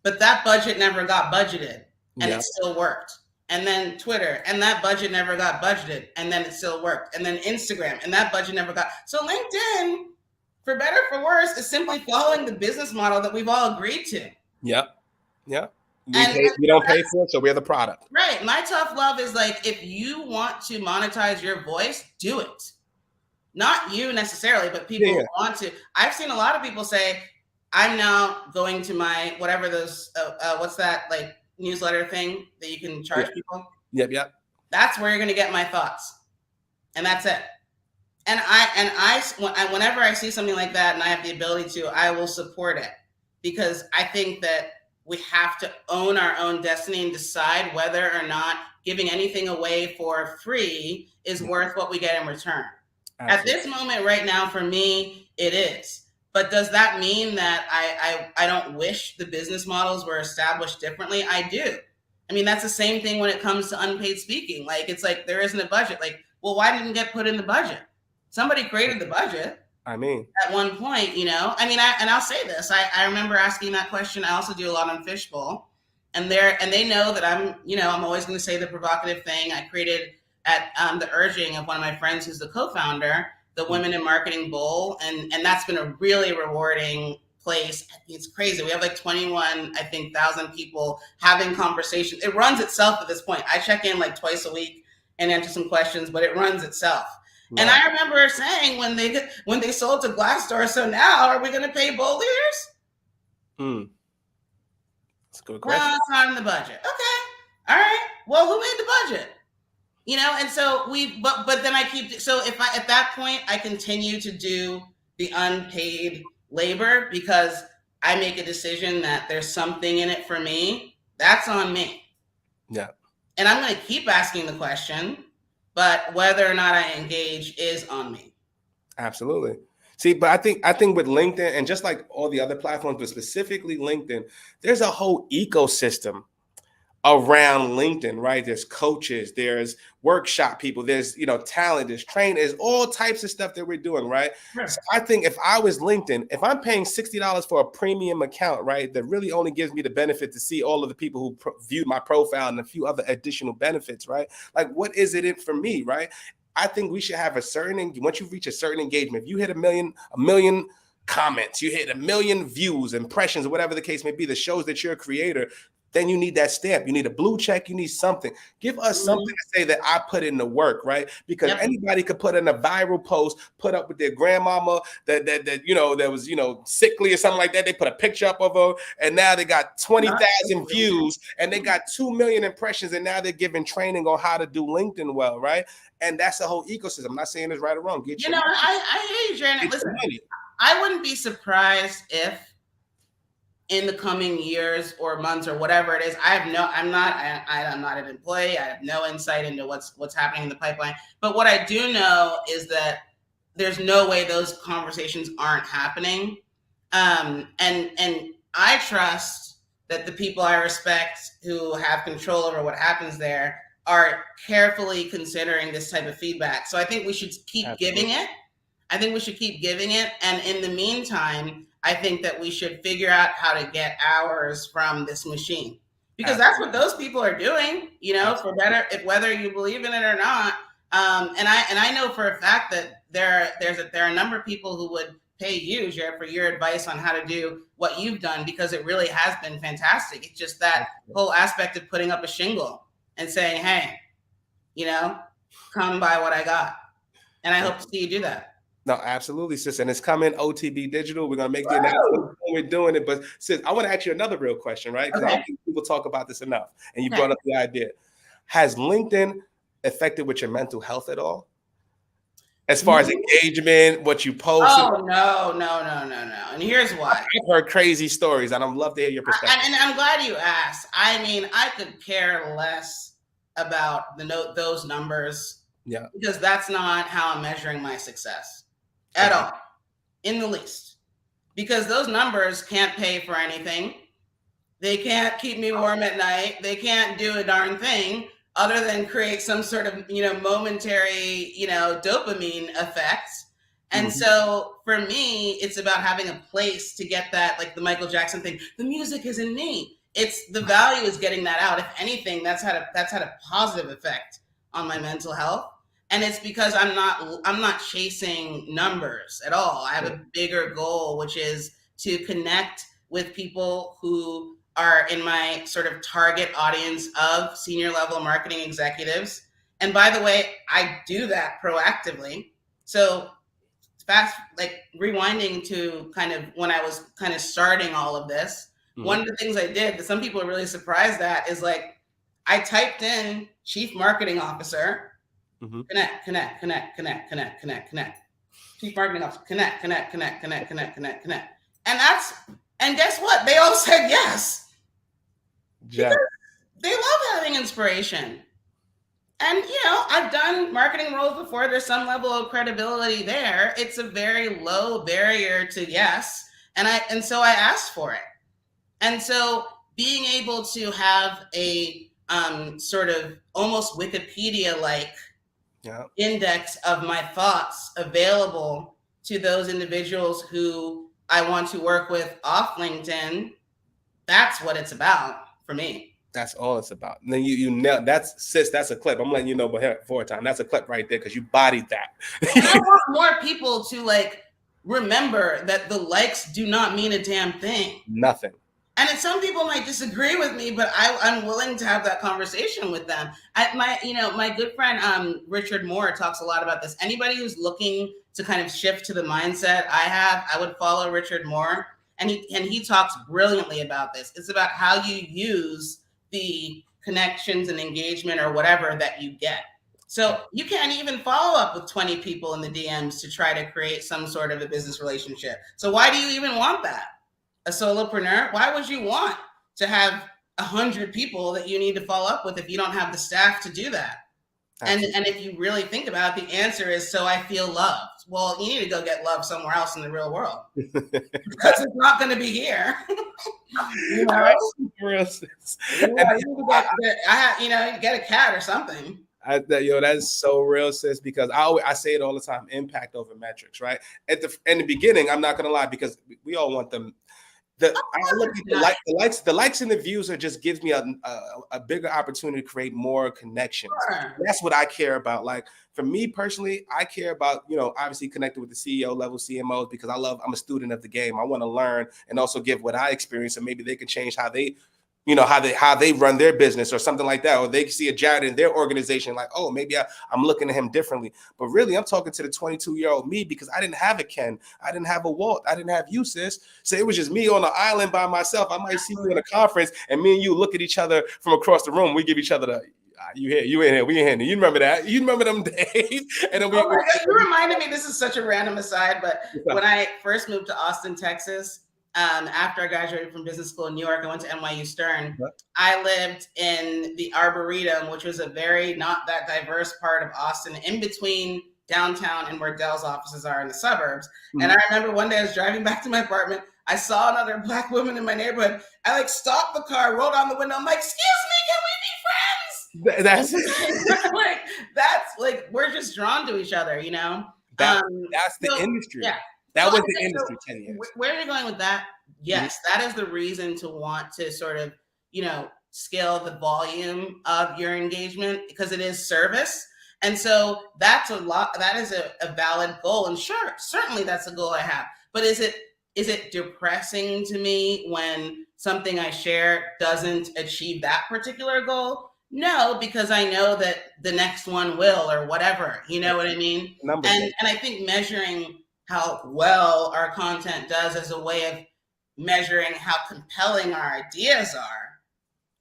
But that budget never got budgeted, and it still worked. And then Twitter, and that budget never got budgeted, and then it still worked. And then Instagram, and that budget never got. So LinkedIn, for better or for worse, is simply following the business model that we've all agreed to. Yep. Yeah. We don't pay for it, so we're the product. Right. My tough love is like, if you want to monetize your voice, do it. Not you necessarily, but people want to. I've seen a lot of people say, I'm now going to my whatever those what's that like newsletter thing that you can charge people? Yep. That's where you're going to get my thoughts, and that's it. And whenever I see something like that and I have the ability to, I will support it, because I think that we have to own our own destiny and decide whether or not giving anything away for free is worth what we get in return. Absolutely. At this moment right now, for me, it is. But does that mean that I don't wish the business models were established differently? I do. I mean, that's the same thing when it comes to unpaid speaking. Like, it's like, there isn't a budget. Like, well, why didn't it get put in the budget? Somebody created the budget. I mean, at one point, you know, I mean, I'll say this. I remember asking that question. I also do a lot on Fishbowl, and they know that I'm always going to say the provocative thing. I created at the urging of one of my friends who's the co-founder, the Women in Marketing Bowl, and that's been a really rewarding place. It's crazy. We have like 1,000 people having conversations. It runs itself at this point. I check in like twice a week and answer some questions, but it runs itself. Right. And I remember saying when they sold to Glassdoor, so now are we going to pay bowl leaders? That's a good question. Well, it's not in the budget. Okay. All right. Well, who made the budget? You know, and so but then I keep, so if at that point, I continue to do the unpaid labor because I make a decision that there's something in it for me, that's on me. Yeah. And I'm going to keep asking the question, but whether or not I engage is on me. Absolutely. See, but I think with LinkedIn and just like all the other platforms, but specifically LinkedIn, there's a whole ecosystem around LinkedIn, right? There's coaches, there's workshop people, there's, talent, there's training, there's all types of stuff that we're doing, right? So I think if I was LinkedIn, if I'm paying $60 for a premium account, right, that really only gives me the benefit to see all of the people who viewed my profile and a few other additional benefits, right? Like, what is it in for me, right? I think we should have once you reach a certain engagement, if you hit a million comments, you hit 1 million views, impressions, or whatever the case may be, that shows that you're a creator, then you need that stamp. You need a blue check. You need something. Give us something to say that I put in the work, right? Because anybody could put in a viral post, put up with their grandmama that was sickly or something like that. They put a picture up of her, and now they got 20,000 views, and they got 2 million impressions, and now they're giving training on how to do LinkedIn well, right? And that's the whole ecosystem. I'm not saying it's right or wrong. I hear you, Janet. Listen, I wouldn't be surprised if in the coming years or months or whatever it is, I'm not an employee. I have no insight into what's happening in the pipeline. But what I do know is that there's no way those conversations aren't happening. And I trust that the people I respect who have control over what happens there are carefully considering this type of feedback. So I think we should keep giving it. And in the meantime, I think that we should figure out how to get hours from this machine, because that's what those people are doing, for better, whether you believe in it or not. And I know for a fact that there are a number of people who would pay you, Jared, for your advice on how to do what you've done, because it really has been fantastic. It's just that whole aspect of putting up a shingle and saying, hey, come by what I got. And I hope to see you do that. No, absolutely, sis. And it's coming OTB Digital. We're going to make the announcement when we're doing it. But sis, I want to ask you another real question, right? Because I don't think people talk about this enough. And you brought up the idea. Has LinkedIn affected with your mental health at all? As far as engagement, what you post? Oh, no. And here's why. I've heard crazy stories, and I'd love to hear your perspective. And I'm glad you asked. I mean, I could care less about those numbers. Yeah. Because that's not how I'm measuring my success. At all, in the least, because those numbers can't pay for anything. They can't keep me warm at night. They can't do a darn thing other than create some sort of, momentary, dopamine effects. And so for me, it's about having a place to get that, like the Michael Jackson thing. The music is in me. It's the value is getting that out. If anything, that's had a positive effect on my mental health. And it's because I'm not chasing numbers at all. I have a bigger goal, which is to connect with people who are in my sort of target audience of senior level marketing executives. And by the way, I do that proactively. So rewinding to kind of when I was kind of starting all of this, one of the things I did that some people are really surprised at is I typed in Chief Marketing Officer. Connect. Chief Marketing Officer, connect. And guess what? They all said yes. Because they love having inspiration. And, I've done marketing roles before. There's some level of credibility there. It's a very low barrier to yes. And so I asked for it. And so being able to have a sort of almost Wikipedia-like index of my thoughts available to those individuals who I want to work with off LinkedIn, that's what it's about for me. That's all it's about. And then you know, that's a clip. I'm letting you know before a time. That's a clip right there because you bodied that. And I want more people to remember that the likes do not mean a damn thing. Nothing. And some people might disagree with me, but I'm willing to have that conversation with them. My good friend Richard Moore talks a lot about this. Anybody who's looking to kind of shift to the mindset I would follow Richard Moore, and he talks brilliantly about this. It's about how you use the connections and engagement or whatever that you get. So you can't even follow up with 20 people in the DMs to try to create some sort of a business relationship. So why do you even want that? A solopreneur, why would you want to have 100 people that you need to follow up with if you don't have the staff to do that? And if you really think about it, the answer is, so I feel loved. Well, you need to go get love somewhere else in the real world because it's not going to be here. You get a cat or something. That's so real, sis, because I say it all the time, impact over metrics, right? In the beginning, I'm not going to lie, because we all want them. I look at the likes and the views are just gives me a bigger opportunity to create more connections. Sure. That's what I care about. Like for me personally, I care about, obviously connecting with the CEO level CMOs because I'm a student of the game. I want to learn and also give what I experience, and maybe they can change how they how they run their business or something like that, or they can see a Jared in their organization like, oh, maybe I'm looking at him differently. But really, I'm talking to the 22-year-old me because I didn't have a Ken, I didn't have a Walt, I didn't have you, sis. So it was just me on an island by myself. I might see you in a conference, and me and you look at each other from across the room. We give each other the you here, you in here, we in here. You remember that? You remember them days? And then oh my God, you reminded me. This is such a random aside, but when I first moved to Austin, Texas. After I graduated from business school in New York, I went to NYU Stern. I lived in the Arboretum, which was a very not that diverse part of Austin, in between downtown and where Dell's offices are in the suburbs. And I remember one day I was driving back to my apartment. I saw another Black woman in my neighborhood. I stopped the car, rolled down the window. I'm like, excuse me, can we be friends? That's we're just drawn to each other, That's the industry. Yeah. That was the industry 10 years. Where are you going with that? Yes, that is the reason to want to sort of, scale the volume of your engagement because it is service. And so that's a lot. That is a valid goal. And sure, certainly that's a goal I have. But is it depressing to me when something I share doesn't achieve that particular goal? No, because I know that the next one will or whatever. You know what I mean? And I think measuring how well our content does as a way of measuring how compelling our ideas are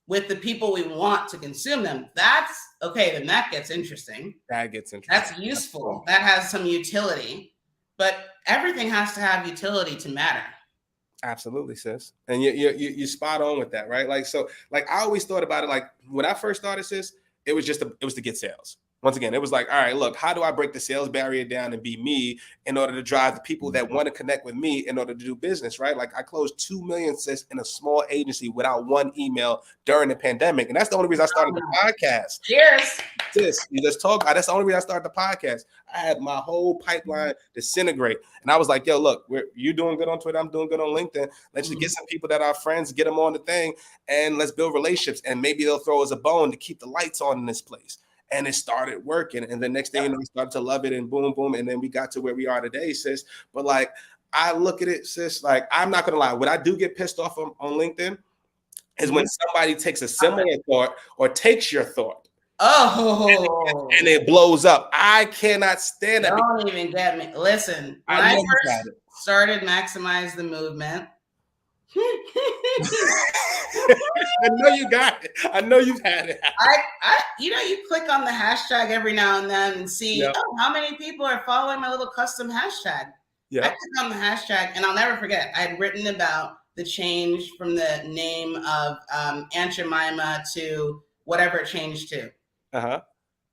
with the people we want to consume them. That's okay. Then that gets interesting. That's useful. Cool. That has some utility, but everything has to have utility to matter. Absolutely, sis. And you're spot on with that, right? I always thought about it. Like when I first started, sis, it was to get sales. Once again, it was like, all right, look, how do I break the sales barrier down and be me in order to drive the people that want to connect with me in order to do business, right? Like I closed 2 million, sis, in a small agency without one email during the pandemic. And that's the only reason I started the podcast. Cheers. Sis, you just talk. That's the only reason I started the podcast. I had my whole pipeline disintegrate. And I was like, yo, look, you doing good on Twitter. I'm doing good on LinkedIn. Let's just get some people that are friends, get them on the thing, and let's build relationships. And maybe they'll throw us a bone to keep the lights on in this place. And it started working. And the next day, we started to love it and boom, boom. And then we got to where we are today, sis. But I look at it, sis, I'm not going to lie. What I do get pissed off on LinkedIn is when somebody takes a similar thought or takes your thought. Oh. And it blows up. I cannot stand that. Don't even get me. Listen, when I first started Maximize the Movement, I know you got it. I know you've had it. You click on the hashtag every now and then and see, how many people are following my little custom hashtag. I click on the hashtag and I'll never forget. I had written about the change from the name of Aunt Jemima to whatever it changed to.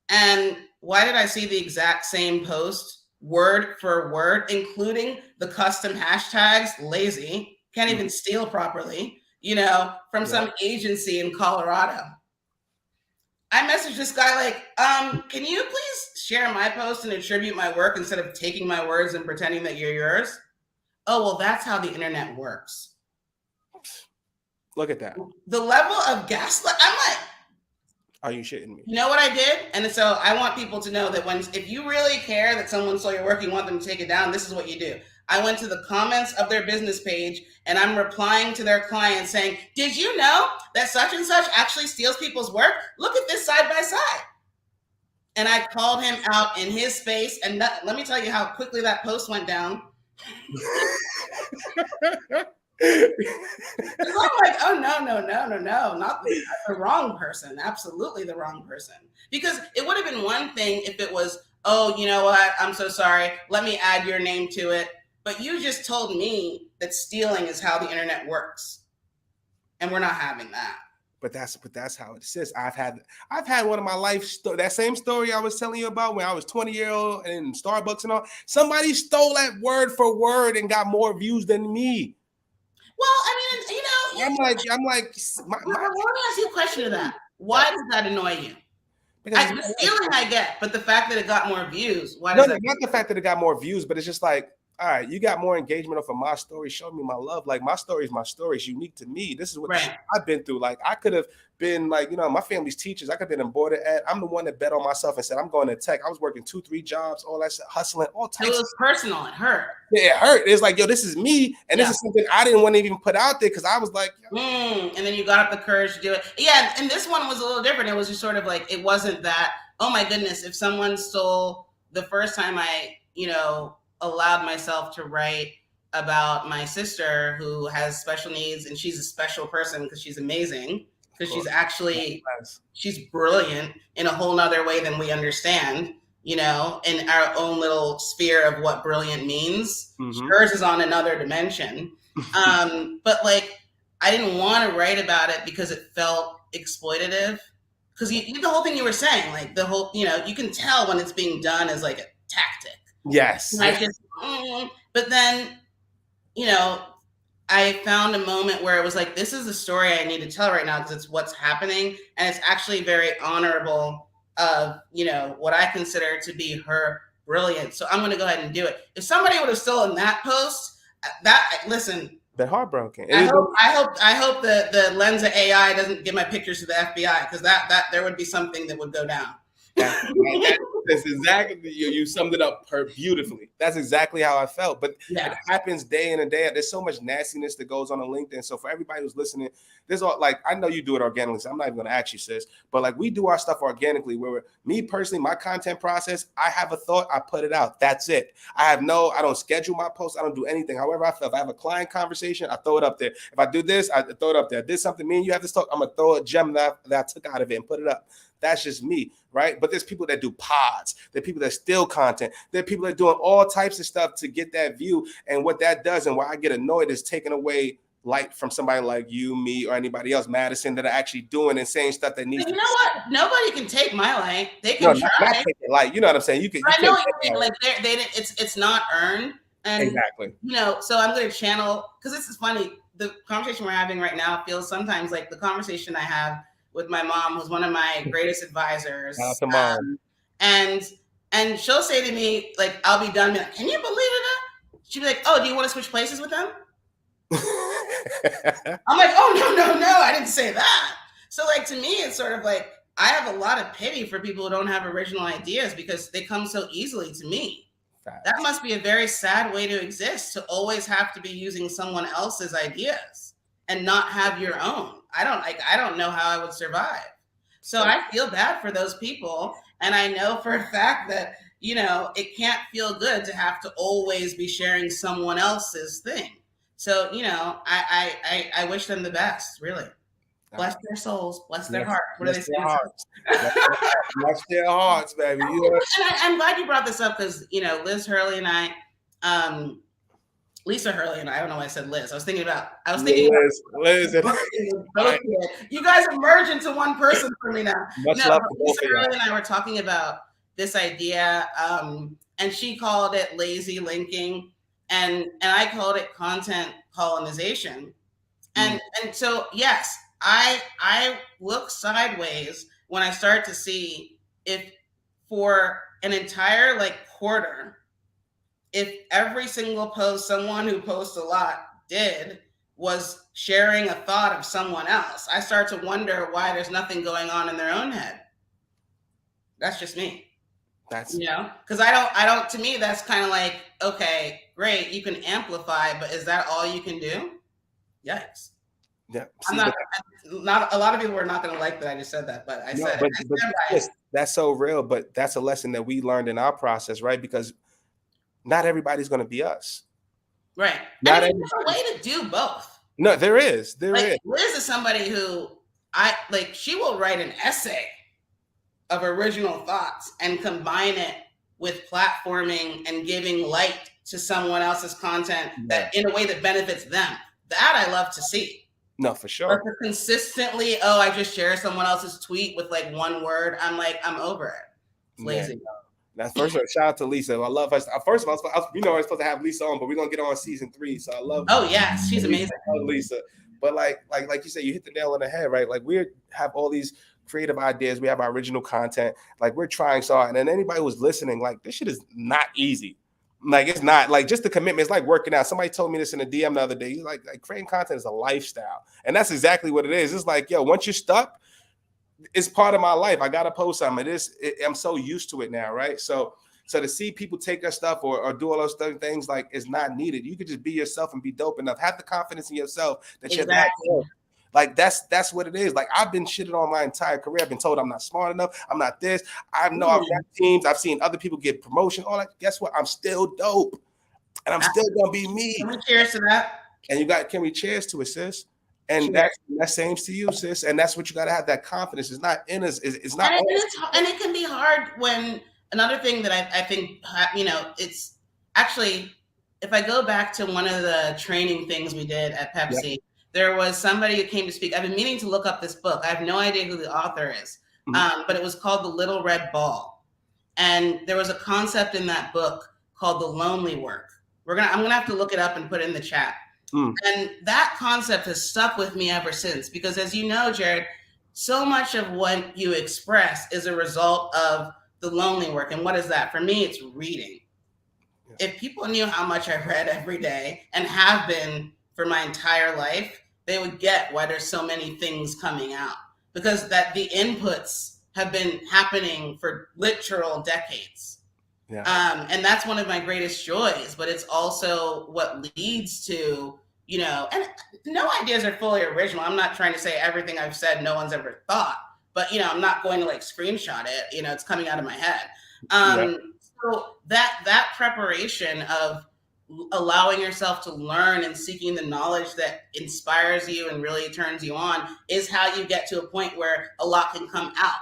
And why did I see the exact same post, word for word, including the custom hashtags, lazy, can't even steal properly, from some agency in Colorado. I messaged this guy can you please share my post and attribute my work instead of taking my words and pretending that you're yours? Oh, well, that's how the internet works. Look at that. The level of gaslight. I'm like, are you shitting me? You know what I did? And so I want people to know that if you really care that someone saw your work, you want them to take it down, this is what you do. I went to the comments of their business page and I'm replying to their clients saying, did you know that such and such actually steals people's work? Look at this side by side. And I called him out in his face. And let me tell you how quickly that post went down. I'm like, oh, no, not the wrong person. Absolutely the wrong person. Because it would have been one thing if it was, oh, you know what? I'm so sorry. Let me add your name to it. But you just told me that stealing is how the internet works. And we're not having that. But that's how it is. I've had one of my life that same story I was telling you about when I was 20-year-old in Starbucks and all. Somebody stole that word for word and got more views than me. Well, I mean, I'm like. Let me ask you a question to that. Why does that annoy you? Because the stealing I get, but the fact that it got more views. Why does that? Not the fact that it got more views, but it's just like all right, you got more engagement off of my story. Show me my love. Like, my story is my story. It's unique to me. This is what I've been through. Like, I could have been like, my family's teachers. I could have been in border ed. I'm the one that bet on myself and said, I'm going to tech. I was working 2-3 jobs, all that shit, hustling, all types. It was personal. It hurt. Yeah, it hurt. It's like, yo, this is me. And this is something I didn't want to even put out there because I was like, and then you got up the courage to do it. Yeah. And this one was a little different. It was just sort of like, it wasn't that, oh my goodness, if someone stole the first time I, allowed myself to write about my sister who has special needs, and she's a special person because she's amazing, because she's actually, she's brilliant in a whole nother way than we understand, in our own little sphere of what brilliant means. Hers is on another dimension. But like, I didn't want to write about it because it felt exploitative. Because the whole thing you were saying, like the whole, you can tell when it's being done as like a tactic. Yes. And I just, but then, I found a moment where it was like, this is the story I need to tell right now because it's what's happening. And it's actually very honorable of, what I consider to be her brilliance. So I'm going to go ahead and do it. If somebody would have stolen that post, listen. They're heartbroken. I hope the lens of AI doesn't give my pictures to the FBI, because that there would be something that would go down. That's exactly, you summed it up beautifully. That's exactly how I felt. But it happens day in and day out. There's so much nastiness that goes on LinkedIn. So for everybody who's listening, there's all, like, I know you do it organically, so I'm not even going to ask you, sis. But like, we do our stuff organically. Where me personally, my content process, I have a thought, I put it out. That's it. I don't schedule my posts. I don't do anything. However I feel. If I have a client conversation, I throw it up there. If I do this, I throw it up there. I did something, me and you have to talk, I'm gonna throw a gem that I took out of it and put it up. That's just me, right? But there's people that do pods. There are people that steal content. There are people that are doing all types of stuff to get that view. And what that does, and why I get annoyed, is taking away light from somebody like you, me, or anybody else, Madison, that are actually doing and saying stuff that needs. You know what? Nobody can take my light. They can try. Not take it light. You know what I'm saying? You can. I know what you mean. Like it's not earned. And exactly. So I'm going to channel, because this is funny. The conversation we're having right now feels sometimes like the conversation I have with my mom, who's one of my greatest advisors. And she'll say to me, like, I'll be done. Like, can you believe it? She'll be like, oh, do you want to switch places with them? I'm like, oh, no, I didn't say that. So like, to me, it's sort of like, I have a lot of pity for people who don't have original ideas because they come so easily to me. That must be a very sad way to exist, to always have to be using someone else's ideas and not have your own. I don't know how I would survive. So I feel bad for those people. And I know for a fact that, it can't feel good to have to always be sharing someone else's thing. So, I wish them the best, really. Bless their souls, bless their hearts. What do they say? Bless their hearts, baby. And I'm glad you brought this up because, Liz Hurley and I, Lisa Hurley and I don't know why I said Liz. I was thinking about Liz. You guys have merged into one person for me now. Lisa Hurley and I were talking about this idea, and she called it lazy linking, and I called it content colonization. And so, yes, I look sideways when I start to see if for an entire quarter, if every single post someone who posts a lot did was sharing a thought of someone else, I start to wonder why there's nothing going on in their own head. That's just me. Because I don't, to me, that's kind of like, okay, great, you can amplify, but is that all you can do? Yikes. Yeah. Not a lot of people are not going to like that I just said that, but that's so real. But that's a lesson that we learned in our process, right? Because not everybody's going to be us, right? There's a way to do both. No, there is. Liz is somebody who she will write an essay of original thoughts and combine it with platforming and giving light to someone else's content that in a way that benefits them. That I love to see. No, for sure. But consistently, I just share someone else's tweet with one word. I'm over it. It's lazy. Now, first of all, shout out to Lisa. I love her. First of all, we're supposed to have Lisa on, but we're gonna get on season 3. So I love. Oh yes, she's amazing. I love Lisa. But like you said, you hit the nail on the head, right? Like we have all these creative ideas. We have our original content. Like we're trying so hard. And then anybody who's listening, this shit is not easy. Like it's not like just the commitment. It's like working out. Somebody told me this in a DM the other day. He's like creating content is a lifestyle, and that's exactly what it is. It's like, yo, once you're stuck, it's part of my life. I gotta post something. I'm so used to it now, right? So to see people take their stuff or do all those things like is not needed. You could just be yourself and be dope enough. Have the confidence in yourself that you're that dope. Like that's what it is. Like I've been shitted on my entire career. I've been told I'm not smart enough. I'm not this. I know I've got teams. I've seen other people get promotion. All that. Guess what? I'm still dope, and I'm still gonna be me. Can we cheers to that? And can we cheers to it, sis? And cheers. that same to you, sis. And that's what you gotta have. That confidence. It's not in us. It's not. And it can be hard when another thing that I think it's actually if I go back to one of the training things we did at Pepsi. Yep. There was somebody who came to speak. I've been meaning to look up this book. I have no idea who the author is, but it was called The Little Red Ball. And there was a concept in that book called the lonely work. I'm gonna have to look it up and put it in the chat. And that concept has stuck with me ever since, because as you know, Jared, so much of what you express is a result of the lonely work. And what is that? For me, it's reading. If people knew how much I read every day and have been for my entire life, they would get why there's so many things coming out, because that the inputs have been happening for literal decades. Yeah. And that's one of my greatest joys, but it's also what leads to, and no ideas are fully original. I'm not trying to say everything I've said no one's ever thought, but, I'm not going to like screenshot it, it's coming out of my head. So that preparation of allowing yourself to learn and seeking the knowledge that inspires you and really turns you on is how you get to a point where a lot can come out.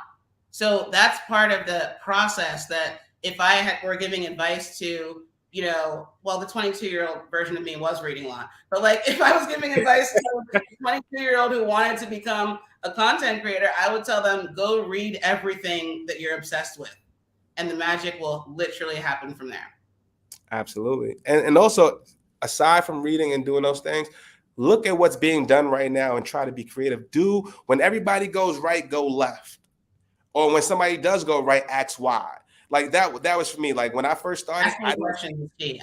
So that's part of the process that if I were giving advice to, the 22-year-old version of me was reading a lot. But like if I was giving advice to a 22-year-old who wanted to become a content creator, I would tell them, go read everything that you're obsessed with. And the magic will literally happen from there. Absolutely. And also, aside from reading and doing those things, look at what's being done right now and try to be creative. When everybody goes right, go left. Or when somebody does go right, ask why. Like that was for me. Like when I first started, absolutely.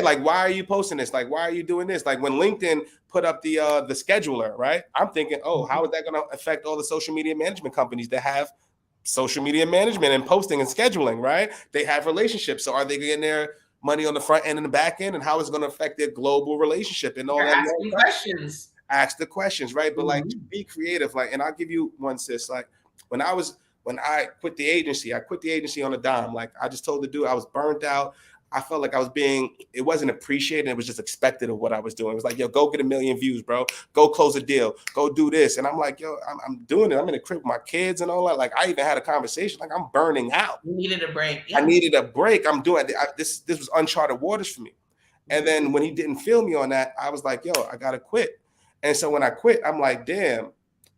Like why are you posting this? Like why are you doing this? Like when LinkedIn put up the scheduler, right? I'm thinking, how is that going to affect all the social media management companies that have social media management and posting and scheduling, right? They have relationships. So are they getting their money on the front end and the back end, and how is it going to affect their global relationship and all that? Asking questions. Ask the questions, right? But like be creative. Like, and I'll give you one, sis. Like when I quit the agency, on a dime. Like I just told the dude I was burnt out. I felt like it wasn't appreciated. It was just expected of what I was doing. It was like, yo, go get 1 million views, bro. Go close a deal. Go do this. And I'm like, yo, I'm doing it. I'm in the crib with my kids and all that. Like I even had a conversation. Like I'm burning out. You needed a break. Yeah. I needed a break. I'm doing this. This was uncharted waters for me. And then when he didn't feel me on that, I was like, yo, I gotta quit. And so when I quit, I'm like, damn,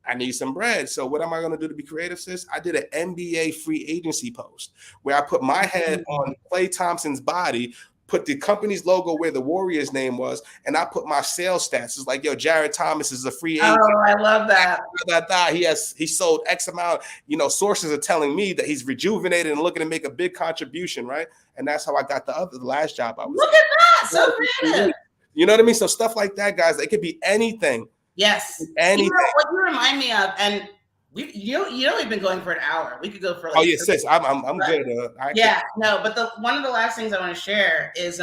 I need some bread. So what am I going to do to be creative, sis? I did an NBA free agency post where I put my head on Klay Thompson's body, put the company's logo where the Warriors name was, and I put my sales stats. It's like, yo, Jared Thomas is a free agent. Oh, I love that. He sold X amount. Sources are telling me that he's rejuvenated and looking to make a big contribution, right? And that's how I got the last job I was. Look at that, so creative. You know what I mean? So stuff like that, guys. It could be anything. Yes. Anything. What you remind me of, and we've been going for an hour. We could go for like. Oh yeah, sis, I'm good. But one of the last things I want to share is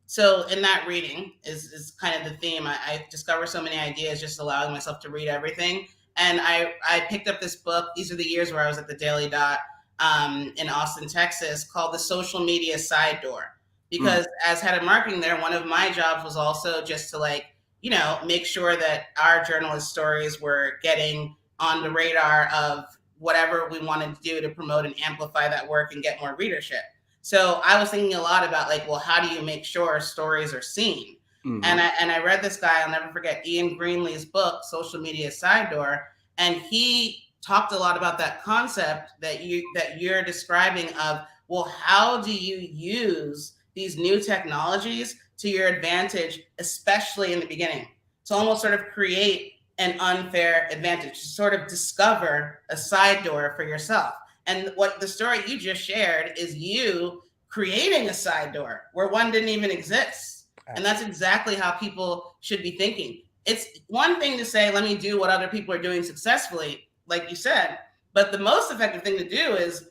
so in that reading is kind of the theme. I discover so many ideas just allowing myself to read everything, and I picked up this book. These are the years where I was at the Daily Dot in Austin, Texas, called The Social Media Side Door, because as head of marketing there, one of my jobs was also just to make sure that our journalist stories were getting on the radar of whatever we wanted to do to promote and amplify that work and get more readership. So I was thinking a lot about how do you make sure stories are seen? Mm-hmm. And I read this guy, I'll never forget, Ian Greenlee's book, Social Media Side Door. And he talked a lot about that concept that you're describing of, how do you use these new technologies to your advantage, especially in the beginning, to almost sort of create an unfair advantage, to sort of discover a side door for yourself. And what the story you just shared is you creating a side door where one didn't even exist. And that's exactly how people should be thinking. It's one thing to say, let me do what other people are doing successfully, like you said, but the most effective thing to do is,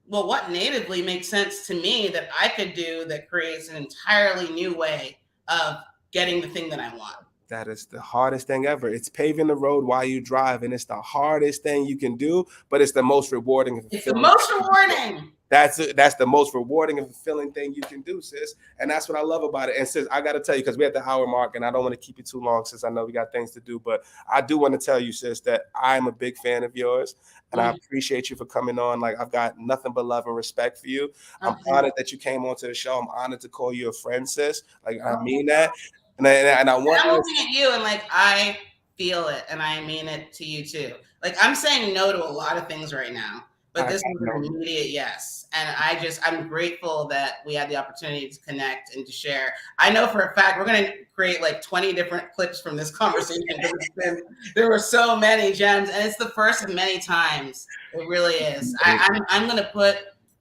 well, what natively makes sense to me that I could do that creates an entirely new way of getting the thing that I want. That is the hardest thing ever. It's paving the road while you drive, and it's the hardest thing you can do, but it's the most rewarding. It's the most rewarding. That's the most rewarding and fulfilling thing you can do, sis. And that's what I love about it. And sis, I got to tell you, because we're at the hour mark, and I don't want to keep you too long, sis. I know we got things to do, but I do want to tell you, sis, that I'm a big fan of yours, and I appreciate you for coming on. Like, I've got nothing but love and respect for you. I'm honored that you came onto the show. I'm honored to call you a friend, sis. Like, I mean that. And I want. I'm looking at you, and like I feel it, and I mean it to you too. Like, I'm saying no to a lot of things right now, but this is an immediate yes. And I'm grateful that we had the opportunity to connect and to share. I know for a fact we're going to create like 20 different clips from this conversation. There were so many gems, and it's the first of many times. It really is. I'm going to put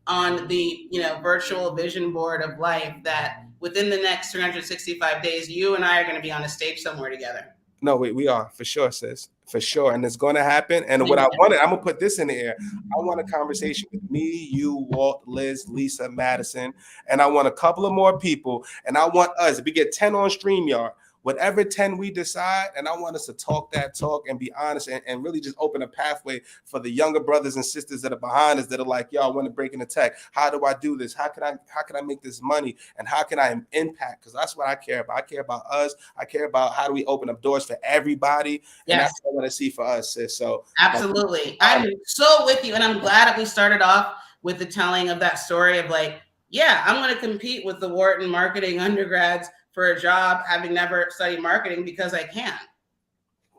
on the virtual vision board of life that within the next 365 days, you and I are going to be on a stage somewhere together. No, we are, for sure, sis. For sure. And it's going to happen. And what I wanted, I'm going to put this in the air. I want a conversation with me, you, Walt, Liz, Lisa, Madison. And I want a couple of more people. And I want us, if we get 10 on StreamYard, whatever 10 we decide, and I want us to talk that talk and be honest and really just open a pathway for the younger brothers and sisters that are behind us that are like, yo, I want to break into tech. How do I do this? How can I make this money? And how can I impact? Because that's what I care about. I care about us. I care about how do we open up doors for everybody. Yes. And that's what I want to see for us, sis. So absolutely. I'm so with you. And I'm glad that we started off with the telling of that story of like, yeah, I'm going to compete with the Wharton marketing undergrads for a job, having never studied marketing, because I can.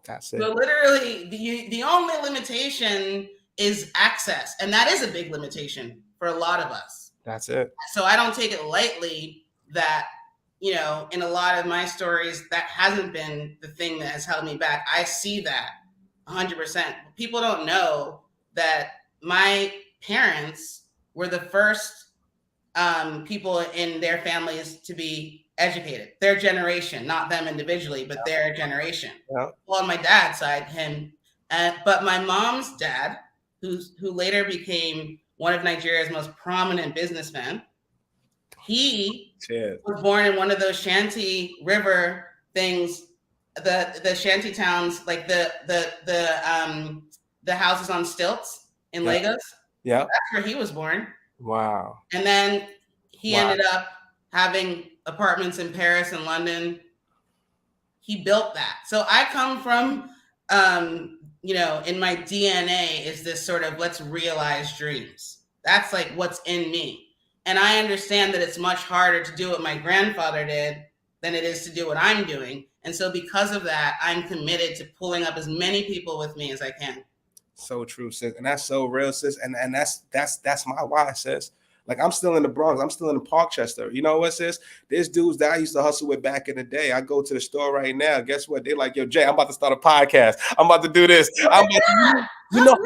That's it. So literally, the only limitation is access, and that is a big limitation for a lot of us. That's it. So I don't take it lightly that, in a lot of my stories, that hasn't been the thing that has held me back. I see that 100%. People don't know that my parents were the first people in their families to be educated, their generation, not them individually, but their generation. Yeah. Well, on my dad's side, him, but my mom's dad, who later became one of Nigeria's most prominent businessmen, he was born in one of those shanty river things, the shanty towns, like the houses on stilts in Lagos. Yeah, that's where he was born. Wow. And then he ended up having apartments in Paris and London. He built that. So I come from, in my DNA is this sort of let's realize dreams. That's like what's in me. And I understand that it's much harder to do what my grandfather did than it is to do what I'm doing. And so because of that, I'm committed to pulling up as many people with me as I can. So true, sis. And that's so real, sis. And that's my why, sis. Like, I'm still in the Bronx. I'm still in Parkchester. You know what, sis? There's dudes that I used to hustle with back in the day. I go to the store right now. Guess what? They're like, yo, Jay, I'm about to start a podcast. I'm about to do this. You know how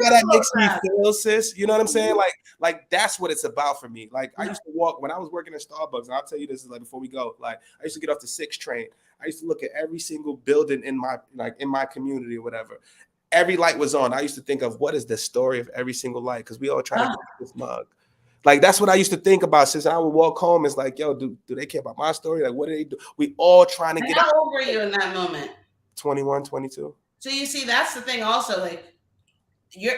that makes me feel, sis? You know what I'm saying? Like that's what it's about for me. Like, I used to walk when I was working at Starbucks, and I'll tell you this, like, before we go. Like, I used to get off the 6 train. I used to look at every single building in my community or whatever. Every light was on. I used to think of what is the story of every single light, because we all try to get this mug. Like, that's what I used to think about, sis. I would walk home. It's like, yo, do they care about my story? Like, what do they do? We all trying to get. How old were you in that moment? 21, 22. So you see, that's the thing also, like,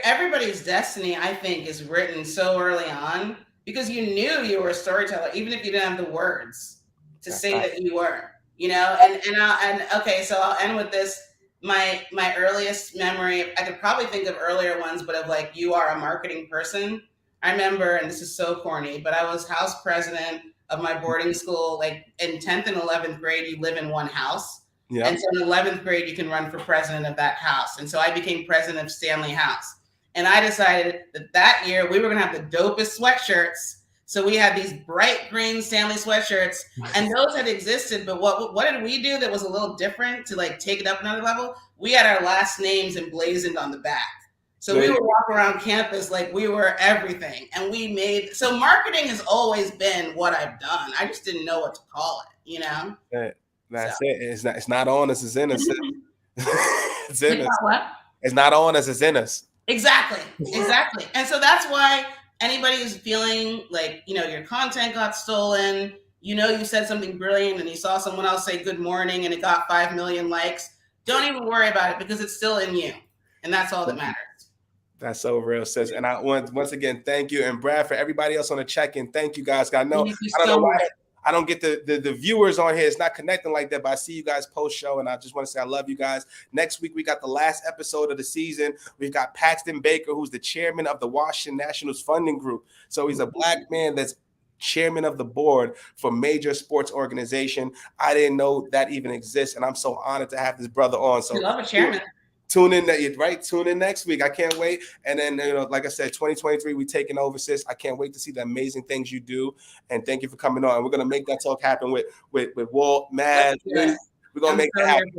everybody's destiny, I think, is written so early on because you knew you were a storyteller, even if you didn't have the words to say that you were, and okay, so I'll end with this. My earliest memory, I could probably think of earlier ones, but of like, you are a marketing person. I remember, and this is so corny, but I was house president of my boarding school. Like, in 10th and 11th grade, you live in one house. Yeah. And so in 11th grade, you can run for president of that house. And so I became president of Stanley House. And I decided that year we were going to have the dopest sweatshirts. So we had these bright green Stanley sweatshirts, and those had existed. But what did we do that was a little different to like take it up another level? We had our last names emblazoned on the back. So we would walk around campus like we were everything. And so marketing has always been what I've done. I just didn't know what to call it, you know? That's it. It's not on us, it's in us. It's in us. What? It's not on us, it's in us. Exactly. And so that's why anybody who's feeling like, your content got stolen, you said something brilliant and you saw someone else say good morning and it got 5 million likes, don't even worry about it because it's still in you. And that's all that matters. That's so real, sis. And I once again, thank you. And Brad, for everybody else on the check-in, thank you guys. I don't know why I don't get the viewers on here. It's not connecting like that, but I see you guys post-show, and I just want to say I love you guys. Next week, we got the last episode of the season. We've got Paxton Baker, who's the chairman of the Washington Nationals Funding Group. So he's a Black man that's chairman of the board for major sports organization. I didn't know that even exists, and I'm so honored to have this brother on. So we love a chairman. Tune in next week. I can't wait. And then, like I said, 2023, we taking over, sis. I can't wait to see the amazing things you do. And thank you for coming on. We're going to make that talk happen with Walt, Mad. We're going to make that happen.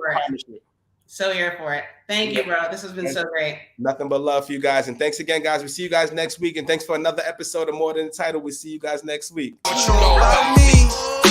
So here for it. Thank you, bro. This has been so great. Nothing but love for you guys. And thanks again, guys. We'll see you guys next week. And thanks for another episode of More Than the Title. We'll see you guys next week. What you know about me?